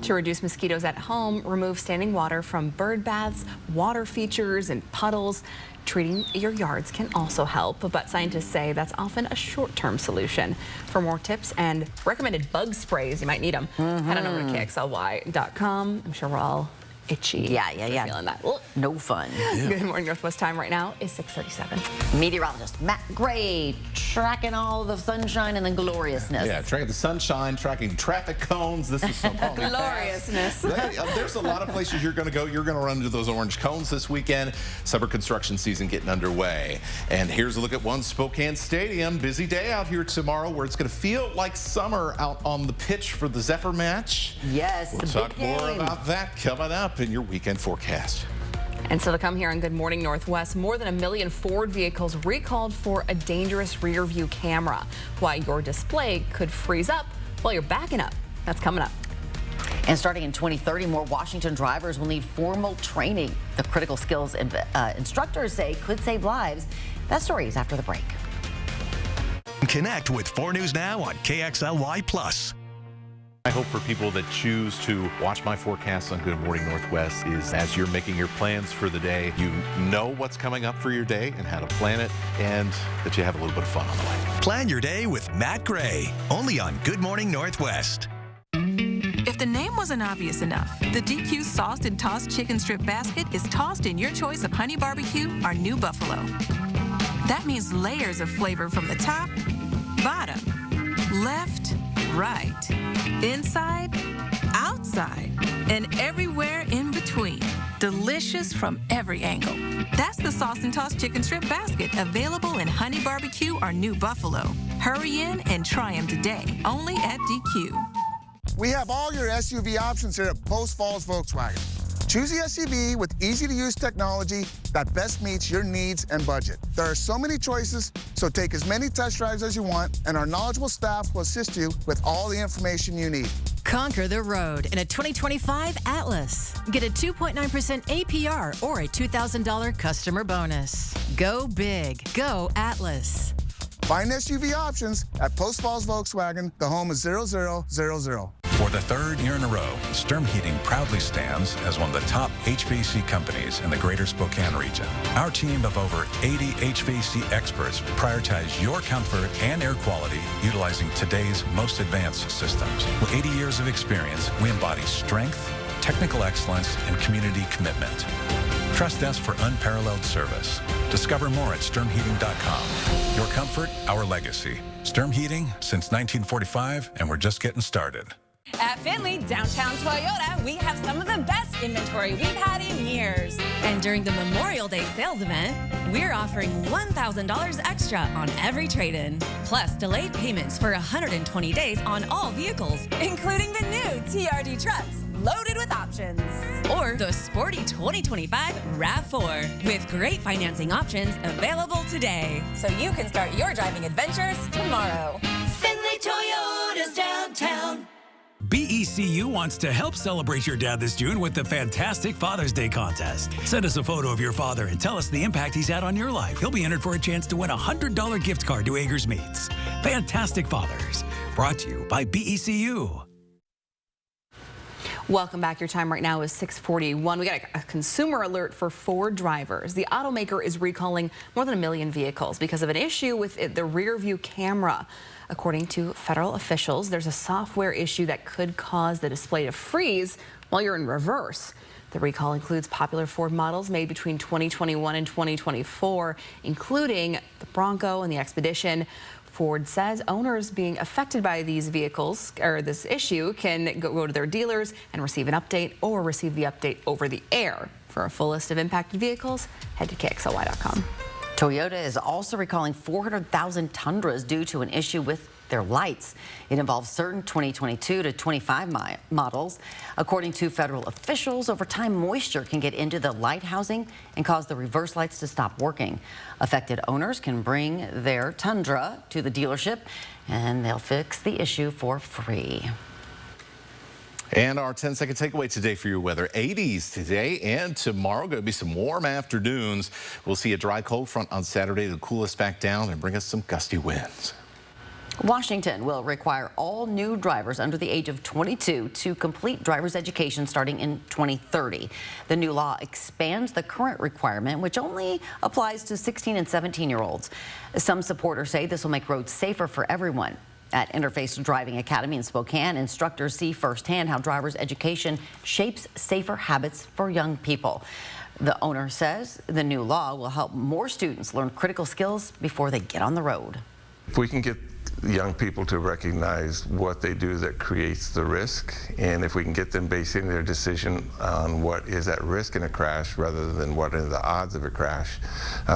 S1: To reduce mosquitoes at home, remove standing water from bird baths, water features, and puddles. Treating your yards can also help, but scientists say that's often a short-term solution. For more tips and recommended bug sprays, you might need them. Head on over to KXLY.com. I'm sure we're all itchy.
S3: Yeah.
S1: Feeling that.
S3: No fun.
S1: Good morning, Northwest time right now is 6:37.
S3: Meteorologist Matt Gray tracking all the sunshine and the gloriousness.
S4: Yeah, tracking the sunshine, tracking traffic cones. This is so
S1: gloriousness.
S4: There's a lot of places you're going to go. You're going to run into those orange cones this weekend. Summer construction season getting underway. And here's a look at One Spokane Stadium. Busy day out here tomorrow, where it's going to feel like summer out on the pitch for the Zephyr match.
S3: Yes,
S4: we'll talk more about that coming up in your weekend forecast.
S1: And so to come here on Good Morning Northwest, more than 1 million Ford vehicles recalled for a dangerous rear view camera. Why your display could freeze up while you're backing up. That's coming up.
S3: And starting in 2030, more Washington drivers will need formal training. The critical skills instructors say could save lives. That story is after the break.
S12: Connect with 4 News Now on KXLY+.
S4: I hope for people that choose to watch my forecast on Good Morning Northwest is, as you're making your plans for the day, you know what's coming up for your day and how to plan it, and that you have a little bit of fun on the way.
S12: Plan your day with Matt Gray, only on Good Morning Northwest.
S14: If the name wasn't obvious enough, the DQ Sauced and Tossed Chicken Strip Basket is tossed in your choice of honey barbecue or new buffalo. That means layers of flavor from the top, bottom, left, right, inside, outside, and everywhere in between. Delicious from every angle. That's the Sauced and Tossed Chicken Strip Basket, available in honey barbecue or new buffalo. Hurry in and try them today, only at DQ.
S15: We have all your SUV options here at Post Falls Volkswagen. Choose the SUV with easy-to-use technology that best meets your needs and budget. There are so many choices, so take as many test drives as you want, and our knowledgeable staff will assist you with all the information you need.
S16: Conquer the road in a 2025 Atlas. Get a 2.9% APR or a $2,000 customer bonus. Go big. Go Atlas.
S15: Find SUV options at Post Falls Volkswagen, the home of 0000.
S17: For the third year in a row, Sturm Heating proudly stands as one of the top HVAC companies in the greater Spokane region. Our team of over 80 HVAC experts prioritize your comfort and air quality utilizing today's most advanced systems. With 80 years of experience, we embody strength, technical excellence, and community commitment. Trust us for unparalleled service. Discover more at sturmheating.com. Your comfort, our legacy. Sturm Heating since 1945, and we're just getting started.
S18: At Findlay Downtown Toyota, we have some of the best inventory we've had in years. And during the Memorial Day sales event, we're offering $1,000 extra on every trade-in. Plus, delayed payments for 120 days on all vehicles, including the new TRD trucks, loaded with options. Or the sporty 2025 RAV4 with great financing options available today. So you can start your driving adventures tomorrow.
S19: Findlay Toyota's downtown.
S20: BECU wants to help celebrate your dad this June with the fantastic Father's Day contest. Send us a photo of your father and tell us the impact he's had on your life. He'll be entered for a chance to win a $100 gift card to Agers Meats. Fantastic Fathers. Brought to you by BECU.
S1: Welcome back. Your time right now is 6:41. We got a consumer alert for Ford drivers. The automaker is recalling more than 1 million vehicles because of an issue with the rear view camera. According to federal officials, there's a software issue that could cause the display to freeze while you're in reverse. The recall includes popular Ford models made between 2021 and 2024, including the Bronco and the Expedition. Ford says owners being affected by these vehicles or this issue can go to their dealers and receive an update or receive the update over the air. For a full list of impacted vehicles, head to KXLY.com.
S3: Toyota is also recalling 400,000 Tundras due to an issue with their lights. It involves certain 2022 to 25 models. According to federal officials, over time, moisture can get into the light housing and cause the reverse lights to stop working. Affected owners can bring their Tundra to the dealership and they'll fix the issue for free.
S4: And our 10-second takeaway today for your weather. 80s today and tomorrow. Going to be some warm afternoons. We'll see a dry cold front on Saturday to cool us back down and bring us some gusty winds.
S3: Washington will require all new drivers under the age of 22 to complete driver's education starting in 2030. The new law expands the current requirement, which only applies to 16 and 17-year-olds. Some supporters say this will make roads safer for everyone. At Interface Driving Academy in Spokane, instructors see firsthand how driver's education shapes safer habits for young people. The owner says the new law will help more students learn critical skills before they get on the road.
S21: If we can get young people to recognize what they do that creates the risk, and if we can get them basing their decision on what is at risk in a crash rather than what are the odds of a crash,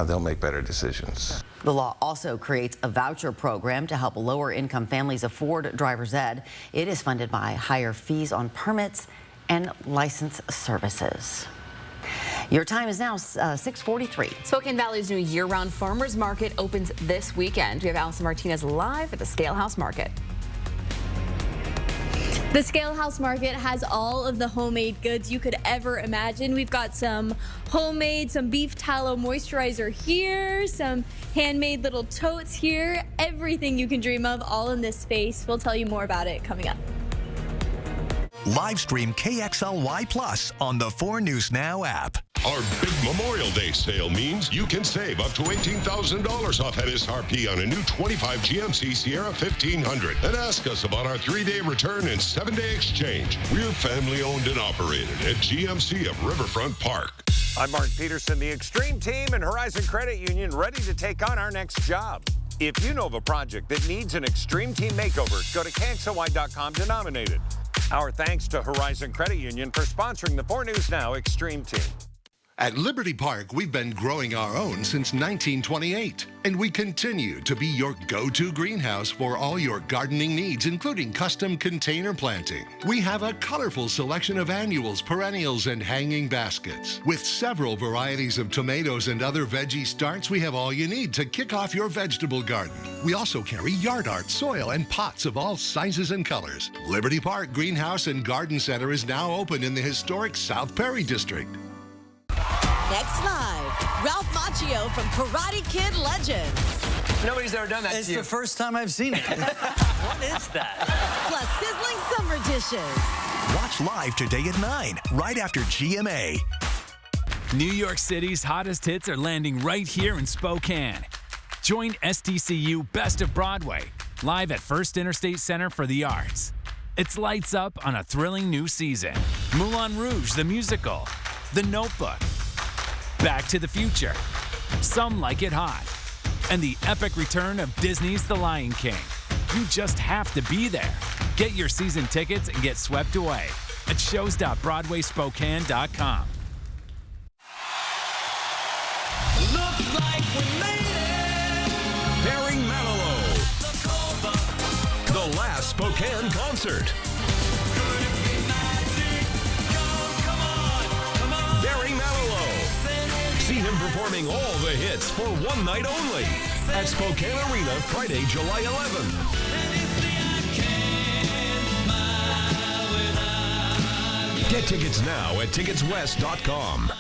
S21: they'll make better decisions.
S3: The law also creates a voucher program to help lower-income families afford driver's ed. It is funded by higher fees on permits and license services. Your time is now 6:43.
S1: Spokane Valley's new year-round farmers market opens this weekend. We have Allison Martinez live at the Scale House Market.
S22: The Scale House Market has all of the homemade goods you could ever imagine. We've got some homemade, some beef tallow moisturizer here, some handmade little totes here, everything you can dream of, all in this space. We'll tell you more about it coming up.
S12: Live stream KXLY Plus on the 4 News Now app.
S31: Our big Memorial Day sale means you can save up to $18,000 off MSRP on a new 25 GMC Sierra 1500. And ask us about our 3-day return and 7-day exchange. We're family owned and operated at GMC of Riverfront Park.
S24: I'm Mark Peterson, the Extreme Team and Horizon Credit Union, ready to take on our next job. If you know of a project that needs an Extreme Team makeover, go to KXLY.com to nominate it. Our thanks to Horizon Credit Union for sponsoring the 4 News Now Extreme Team.
S2: At Liberty Park, we've been growing our own since 1928, and we continue to be your go-to greenhouse for all your gardening needs, including custom container planting. We have a colorful selection of annuals, perennials, and hanging baskets. With several varieties of tomatoes and other veggie starts, we have all you need to kick off your vegetable garden. We also carry yard art, soil, and pots of all sizes and colors. Liberty Park Greenhouse and Garden Center is now open in the historic South Perry District.
S16: Next live, Ralph Macchio from Karate Kid Legends.
S6: Nobody's ever done that
S7: It's
S6: to you.
S7: the first time I've seen it. What is that?
S16: Plus sizzling summer dishes.
S12: Watch live today at 9, right after GMA.
S20: New York City's hottest hits are landing right here in Spokane. Join STCU Best of Broadway, live at First Interstate Center for the Arts. It's lights up on a thrilling new season. Moulin Rouge, the musical, The Notebook, Back to the Future, Some Like It Hot, and the epic return of Disney's The Lion King. You just have to be there. Get your season tickets and get swept away at shows.broadwayspokane.com.
S19: Looks like we made it.
S31: Barry Manilow. The last Spokane concert. Barry Manilow. See him performing all the hits for one night only at Spokane Arena Friday, July 11th. Get tickets now at ticketswest.com.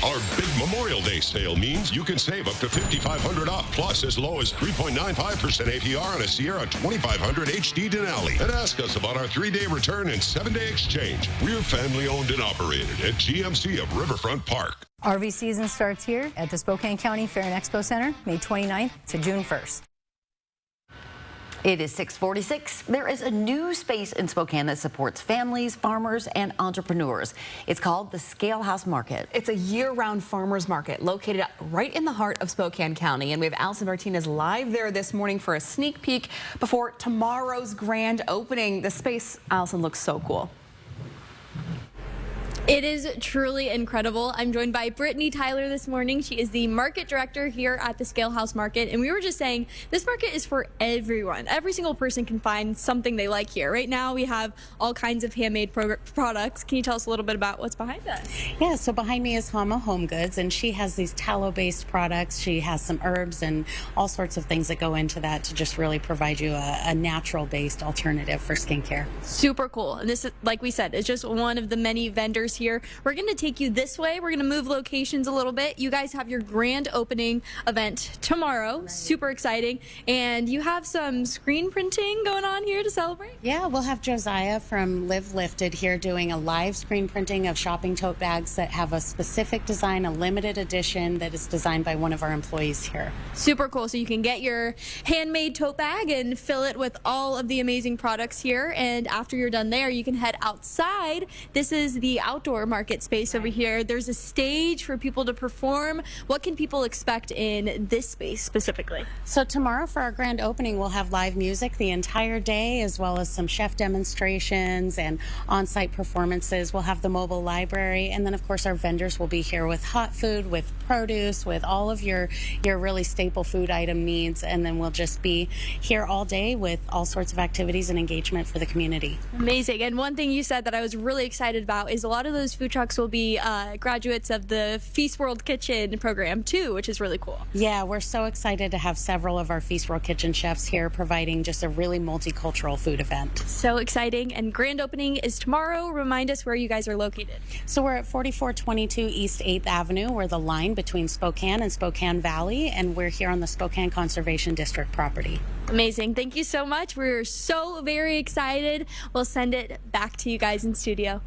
S9: Our big Memorial Day sale means you can save up to $5,500 off, plus as low as 3.95% APR on a Sierra 2500 HD Denali. And ask us about our 3-day return and 7-day exchange. We're family owned and operated at GMC of Riverfront Park.
S23: RV season starts here at the Spokane County Fair and Expo Center, May 29th to June 1st.
S3: It is 6:46. There is a new space in Spokane that supports families, farmers, and entrepreneurs. It's called the Scale House Market.
S1: It's a year-round farmers market located right in the heart of Spokane County. And we have Allison Martinez live there this morning for a sneak peek before tomorrow's grand opening. The space, Allison, looks so cool.
S22: It is truly incredible. I'm joined by Brittany Tyler this morning. She is the market director here at the Scale House Market. And we were just saying, this market is for everyone. Every single person can find something they like here. Right now, we have all kinds of handmade products. Can you tell us a little bit about what's behind us?
S25: Yeah, so behind me is Hama Home Goods, and she has these tallow-based products. She has some herbs and all sorts of things that go into that to just really provide you a natural-based alternative for skincare.
S22: Super cool. And this, like we said, is just one of the many vendors here. We're going to take you this way. We're going to move locations a little bit. You guys have your grand opening event tomorrow. Super exciting. And you have some screen printing going on here to celebrate?
S25: Yeah, we'll have Josiah from Live Lifted here doing a live screen printing of shopping tote bags that have a specific design, a limited edition that is designed by one of our employees here.
S22: Super cool. So you can get your handmade tote bag and fill it with all of the amazing products here. And after you're done there, you can head outside. This is the outdoor market space over here. There's a stage for people to perform. What can people expect in this space specifically?
S25: So tomorrow for our grand opening, we'll have live music the entire day, as well as some chef demonstrations and on-site performances. We'll have the mobile library, and then of course our vendors will be here with hot food, with produce, with all of your really staple food item needs, and then we'll just be here all day with all sorts of activities and engagement for the community.
S22: Amazing. And one thing you said that I was really excited about is a lot of those food trucks will be graduates of the Feast World Kitchen program too, which is really cool.
S25: Yeah, we're so excited to have several of our Feast World Kitchen chefs here providing just a really multicultural food event.
S22: So exciting. And grand opening is tomorrow. Remind us where you guys are located.
S25: So we're at 4422 East 8th Avenue. We're the line between Spokane and Spokane Valley, and we're here on the Spokane Conservation District property.
S22: Amazing. Thank you so much. We're so very excited. We'll send it back to you guys in studio.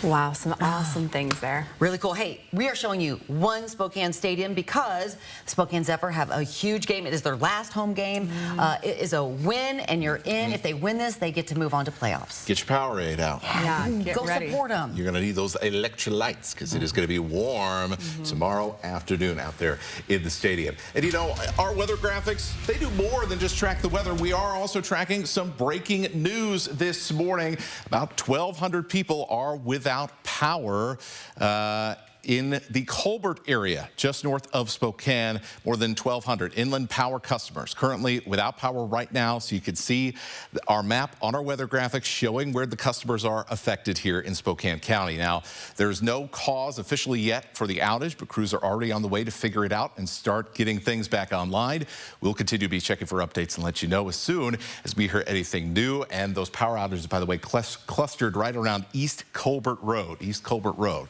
S1: Wow, some awesome things there.
S3: Really cool. Hey, we are showing you one Spokane Stadium because Spokane Zephyr have a huge game. It is their last home game. It is a win, and you're in. If they win this, they get to move on to playoffs.
S4: Get your Powerade out.
S1: Yeah,
S3: Go support them.
S4: You're going to need those electrolytes because it is going to be warm tomorrow afternoon out there in the stadium. And you know, our weather graphics, they do more than just track the weather. We are also tracking some breaking news this morning. About 1,200 people are without power in the Colbert area, just north of Spokane, more than 1,200 Inland Power customers currently without power right now. So you can see our map on our weather graphics showing where the customers are affected here in Spokane County. Now, there's no cause officially yet for the outage, but crews are already on the way to figure it out and start getting things back online. We'll continue to be checking for updates and let you know as soon as we hear anything new. And those power outages, by the way, clustered right around East Colbert Road.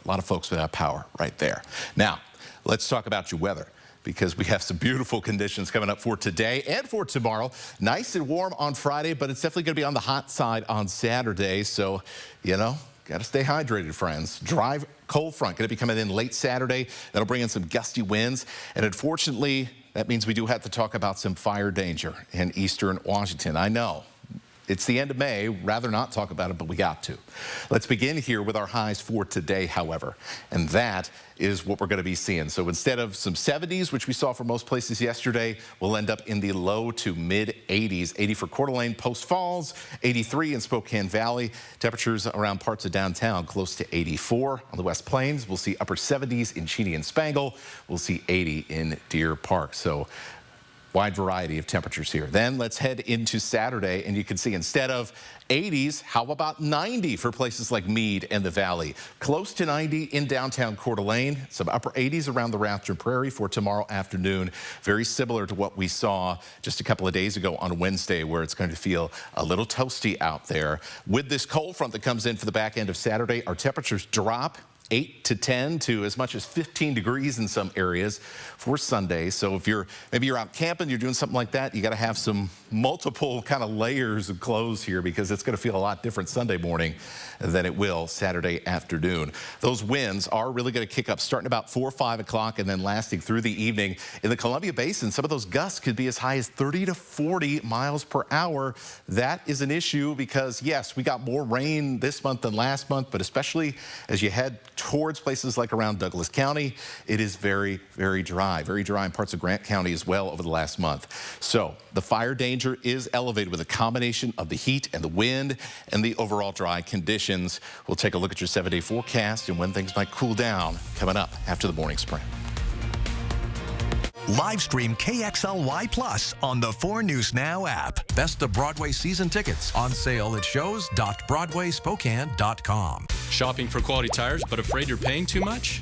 S4: A lot of folks without power right there. Now, let's talk about your weather, because we have some beautiful conditions coming up for today and for tomorrow. Nice and warm on Friday, but it's definitely going to be on the hot side on Saturday. So, you know, got to stay hydrated, friends. Dry cold front going to be coming in late Saturday. That'll bring in some gusty winds. And unfortunately, that means we do have to talk about some fire danger in eastern Washington. I know. It's the end of May. Rather not talk about it, but we got to. Let's begin here with our highs for today, however, and that is what we're going to be seeing. So instead of some 70s, which we saw for most places yesterday, we'll end up in the low to mid 80s. 80 for Coeur d'Alene, Post Falls, 83 in Spokane Valley. Temperatures around parts of downtown close to 84. On the West Plains, we'll see upper 70s in Cheney and Spangle. We'll see 80 in Deer Park. So wide variety of temperatures here. Then let's head into Saturday, and you can see instead of 80s, how about 90 for places like Meade and the Valley? Close to 90 in downtown Coeur d'Alene. Some upper 80s around the Rathdrum Prairie for tomorrow afternoon. Very similar to what we saw just a couple of days ago on Wednesday, where it's going to feel a little toasty out there. With this cold front that comes in for the back end of Saturday, our temperatures drop 8 to 10 to as much as 15 degrees in some areas for Sunday. So if maybe you're out camping, you're doing something like that, you got to have some multiple kind of layers of clothes here, because it's going to feel a lot different Sunday morning than it will Saturday afternoon. Those winds are really going to kick up starting about 4 or 5 o'clock and then lasting through the evening. In the Columbia Basin, some of those gusts could be as high as 30 to 40 miles per hour. That is an issue because, yes, we got more rain this month than last month, but especially as you head towards places like around Douglas County, it is very, very dry in parts of Grant County as well over the last month. So the fire danger is elevated with a combination of the heat and the wind and the overall dry conditions. We'll take a look at your 7-day forecast and when things might cool down coming up after the morning sprint.
S12: Live stream KXLY Plus on the 4 News Now app.
S5: Best of Broadway season tickets on sale at shows.broadwayspokane.com.
S6: Shopping for quality tires but afraid you're paying too much?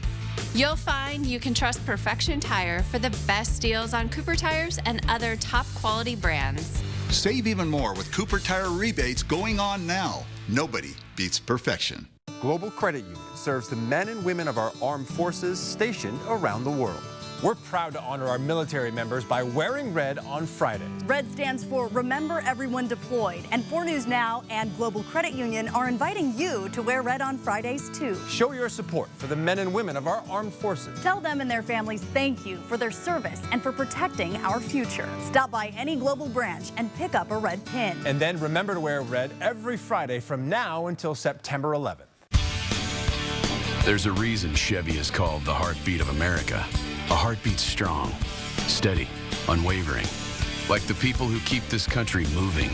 S8: You'll find you can trust Perfection Tire for the best deals on Cooper tires and other top quality brands.
S10: Save even more with Cooper Tire rebates going on now. Nobody beats perfection.
S11: Global Credit Union serves the men and women of our armed forces stationed around the world. We're proud to honor our military members by wearing red on Friday.
S13: Red stands for Remember Everyone Deployed, and 4 News Now and Global Credit Union are inviting you to wear red on Fridays too.
S11: Show your support for the men and women of our armed forces.
S13: Tell them and their families thank you for their service and for protecting our future. Stop by any Global branch and pick up a red pin.
S11: And then remember to wear red every Friday from now until September 11th.
S31: There's a reason Chevy is called the heartbeat of America. A heartbeat strong, steady, unwavering. Like the people who keep this country moving.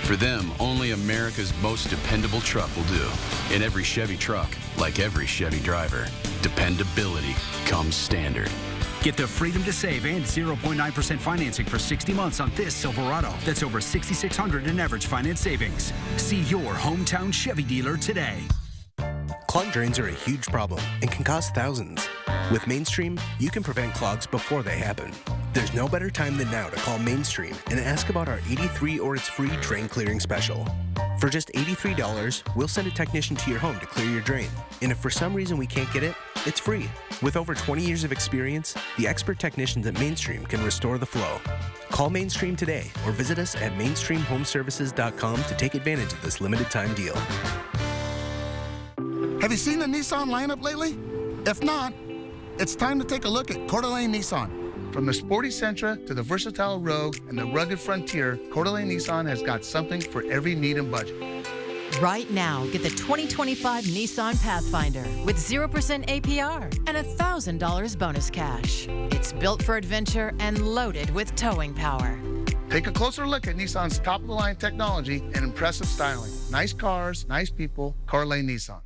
S31: For them, only America's most dependable truck will do. In every Chevy truck, like every Chevy driver, dependability comes standard.
S26: Get the freedom to save and 0.9% financing for 60 months on this Silverado. That's over $6,600 in average finance savings. See your hometown Chevy dealer today.
S27: Clogged drains are a huge problem and can cost thousands. With Mainstream, you can prevent clogs before they happen. There's no better time than now to call Mainstream and ask about our 83 or it's free drain clearing special. For just $83, we'll send a technician to your home to clear your drain. And if for some reason we can't get it, it's free. With over 20 years of experience, the expert technicians at Mainstream can restore the flow. Call Mainstream today or visit us at mainstreamhomeservices.com to take advantage of this limited time deal.
S15: Have you seen the Nissan lineup lately? If not, it's time to take a look at Coeur d'Alene Nissan. From the sporty Sentra to the versatile Rogue and the rugged Frontier, Coeur d'Alene Nissan has got something for every need and budget.
S16: Right now, get the 2025 Nissan Pathfinder with 0% APR and $1,000 bonus cash. It's built for adventure and loaded with towing power.
S15: Take a closer look at Nissan's top-of-the-line technology and impressive styling. Nice cars, nice people, Coeur d'Alene Nissan.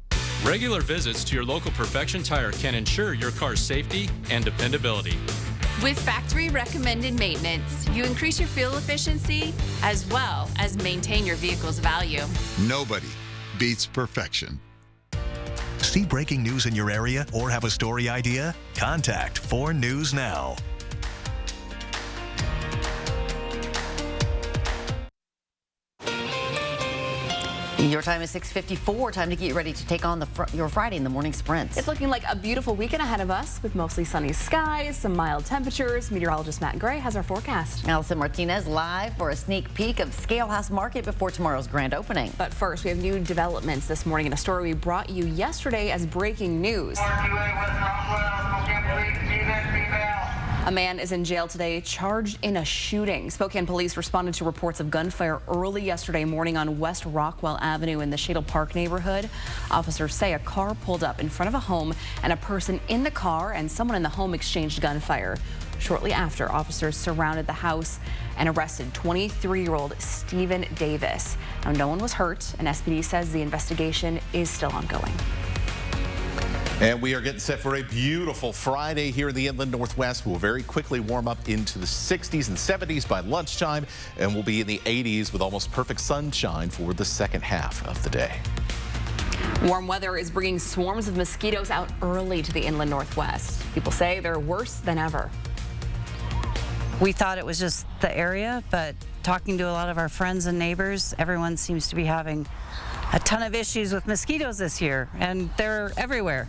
S6: Regular visits to your local Perfection Tire can ensure your car's safety and dependability.
S8: With factory recommended maintenance, you increase your fuel efficiency as well as maintain your vehicle's value.
S10: Nobody beats perfection.
S12: See breaking news in your area or have a story idea? Contact 4 News Now.
S3: Your time is 6:54. Time to get you ready to take on your Friday in the morning sprints.
S1: It's looking like a beautiful weekend ahead of us with mostly sunny skies, some mild temperatures. Meteorologist Matt Gray has our forecast.
S3: Allison Martinez live for a sneak peek of Scalehouse Market before tomorrow's grand opening.
S1: But first, we have new developments this morning in a story we brought you yesterday as breaking news. A man is in jail today charged in a shooting. Spokane police responded to reports of gunfire early yesterday morning on West Rockwell Avenue in the Shadle Park neighborhood. Officers say a car pulled up in front of a home and a person in the car and someone in the home exchanged gunfire. Shortly after, officers surrounded the house and arrested 23-year-old Stephen Davis. Now, no one was hurt, and SPD says the investigation is still ongoing.
S4: And we are getting set for a beautiful Friday here in the Inland Northwest. We'll very quickly warm up into the 60s and 70s by lunchtime, and we'll be in the 80s with almost perfect sunshine for the second half of the day.
S1: Warm weather is bringing swarms of mosquitoes out early to the Inland Northwest. People say they're worse than ever.
S2: We thought it was just the area, but talking to a lot of our friends and neighbors, everyone seems to be having a ton of issues with mosquitoes this year, and they're everywhere.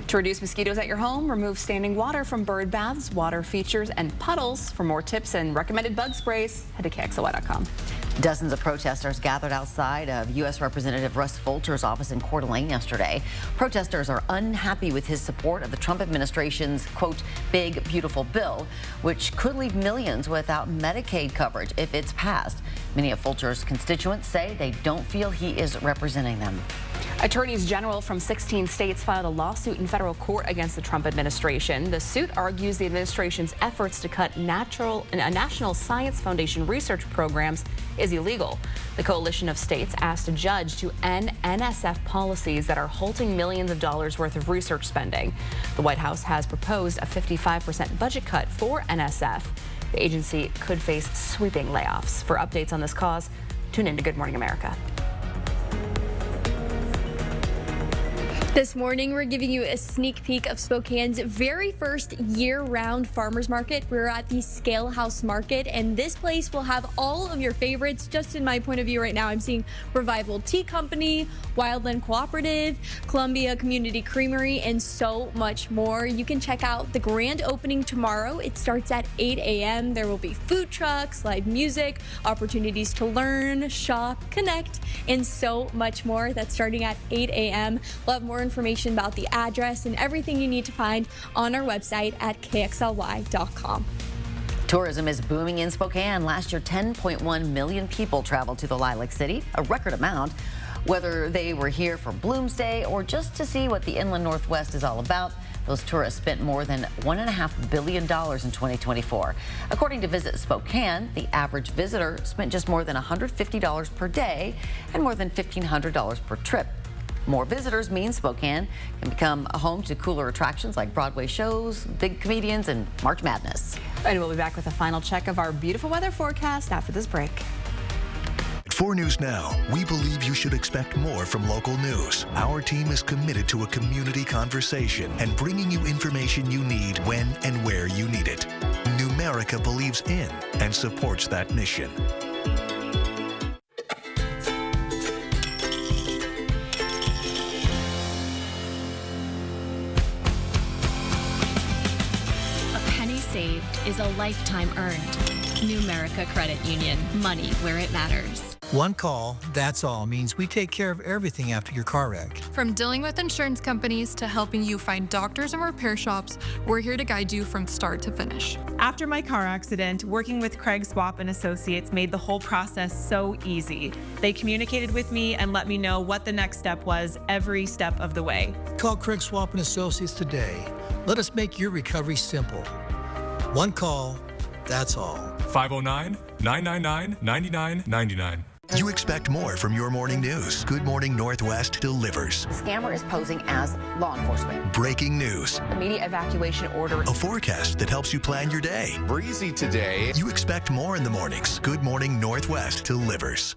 S1: To reduce mosquitoes at your home, remove standing water from bird baths, water features, and puddles. For more tips and recommended bug sprays, head to KXLY.com.
S3: Dozens of protesters gathered outside of U.S. Representative Russ Fulcher's office in Coeur d'Alene yesterday. Protesters are unhappy with his support of the Trump administration's, quote, big, beautiful bill, which could leave millions without Medicaid coverage if it's passed. Many of Fulcher's constituents say they don't feel he is representing them.
S1: Attorneys general from 16 states filed a lawsuit in federal court against the Trump administration. The suit argues the administration's efforts to cut National Science Foundation research programs is illegal. The coalition of states asked a judge to end NSF policies that are halting millions of dollars worth of research spending. The White House has proposed a 55% budget cut for NSF. The agency could face sweeping layoffs. For updates on this cause, tune in to Good Morning America.
S22: This morning, we're giving you a sneak peek of Spokane's very first year-round farmers market. We're at the Scalehouse Market, and this place will have all of your favorites. Just in my point of view right now, I'm seeing Revival Tea Company, Wildland Cooperative, Columbia Community Creamery, and so much more. You can check out the grand opening tomorrow. It starts at 8 a.m. There will be food trucks, live music, opportunities to learn, shop, connect, and so much more. That's starting at 8 a.m. We'll have more information about the address and everything you need to find on our website at KXLY.com.
S3: Tourism is booming in Spokane. Last year, 10.1 million people traveled to the Lilac City, a record amount. Whether they were here for Bloomsday or just to see what the Inland Northwest is all about, those tourists spent more than $1.5 billion in 2024. According to Visit Spokane, the average visitor spent just more than $150 per day and more than $1,500 per trip. More visitors means Spokane can become a home to cooler attractions like Broadway shows, big comedians, and March Madness.
S1: And we'll be back with a final check of our beautiful weather forecast after this break.
S12: At 4 News Now, we believe you should expect more from local news. Our team is committed to a community conversation and bringing you information you need when and where you need it. Numerica believes in and supports that mission.
S7: Saved is a lifetime earned. Numerica Credit Union. Money where it matters.
S14: One call, that's all, means we take care of everything after your car wreck.
S17: From dealing with insurance companies to helping you find doctors and repair shops, we're here to guide you from start to finish.
S18: After my car accident, working with Craig Swap and Associates made the whole process so easy. They communicated with me and let me know what the next step was every step of the way.
S14: Call Craig Swap and Associates today. Let us make your recovery simple. One call, that's all.
S20: 509-999-9999.
S12: You expect more from your morning news. Good Morning Northwest delivers.
S3: Scammer is posing as law enforcement.
S12: Breaking news.
S1: Immediate evacuation order.
S12: A forecast that helps you plan your day.
S4: Breezy today.
S12: You expect more in the mornings. Good Morning Northwest delivers.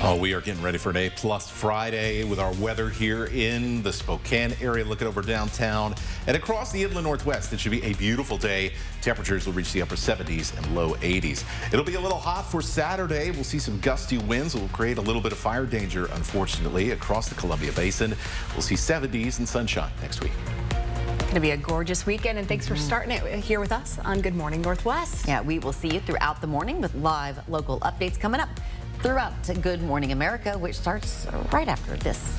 S4: Oh, we are getting ready for an A-plus Friday with our weather here in the Spokane area, looking over downtown and across the inland Northwest. It should be a beautiful day. Temperatures will reach the upper 70s and low 80s. It'll be a little hot for Saturday. We'll see some gusty winds that will create a little bit of fire danger, unfortunately, across the Columbia Basin. We'll see 70s and sunshine next week.
S1: Going to be a gorgeous weekend, and thanks for starting it here with us on Good Morning Northwest.
S3: Yeah, we will see you throughout the morning with live local updates coming up throughout Good Morning America, which starts right after this.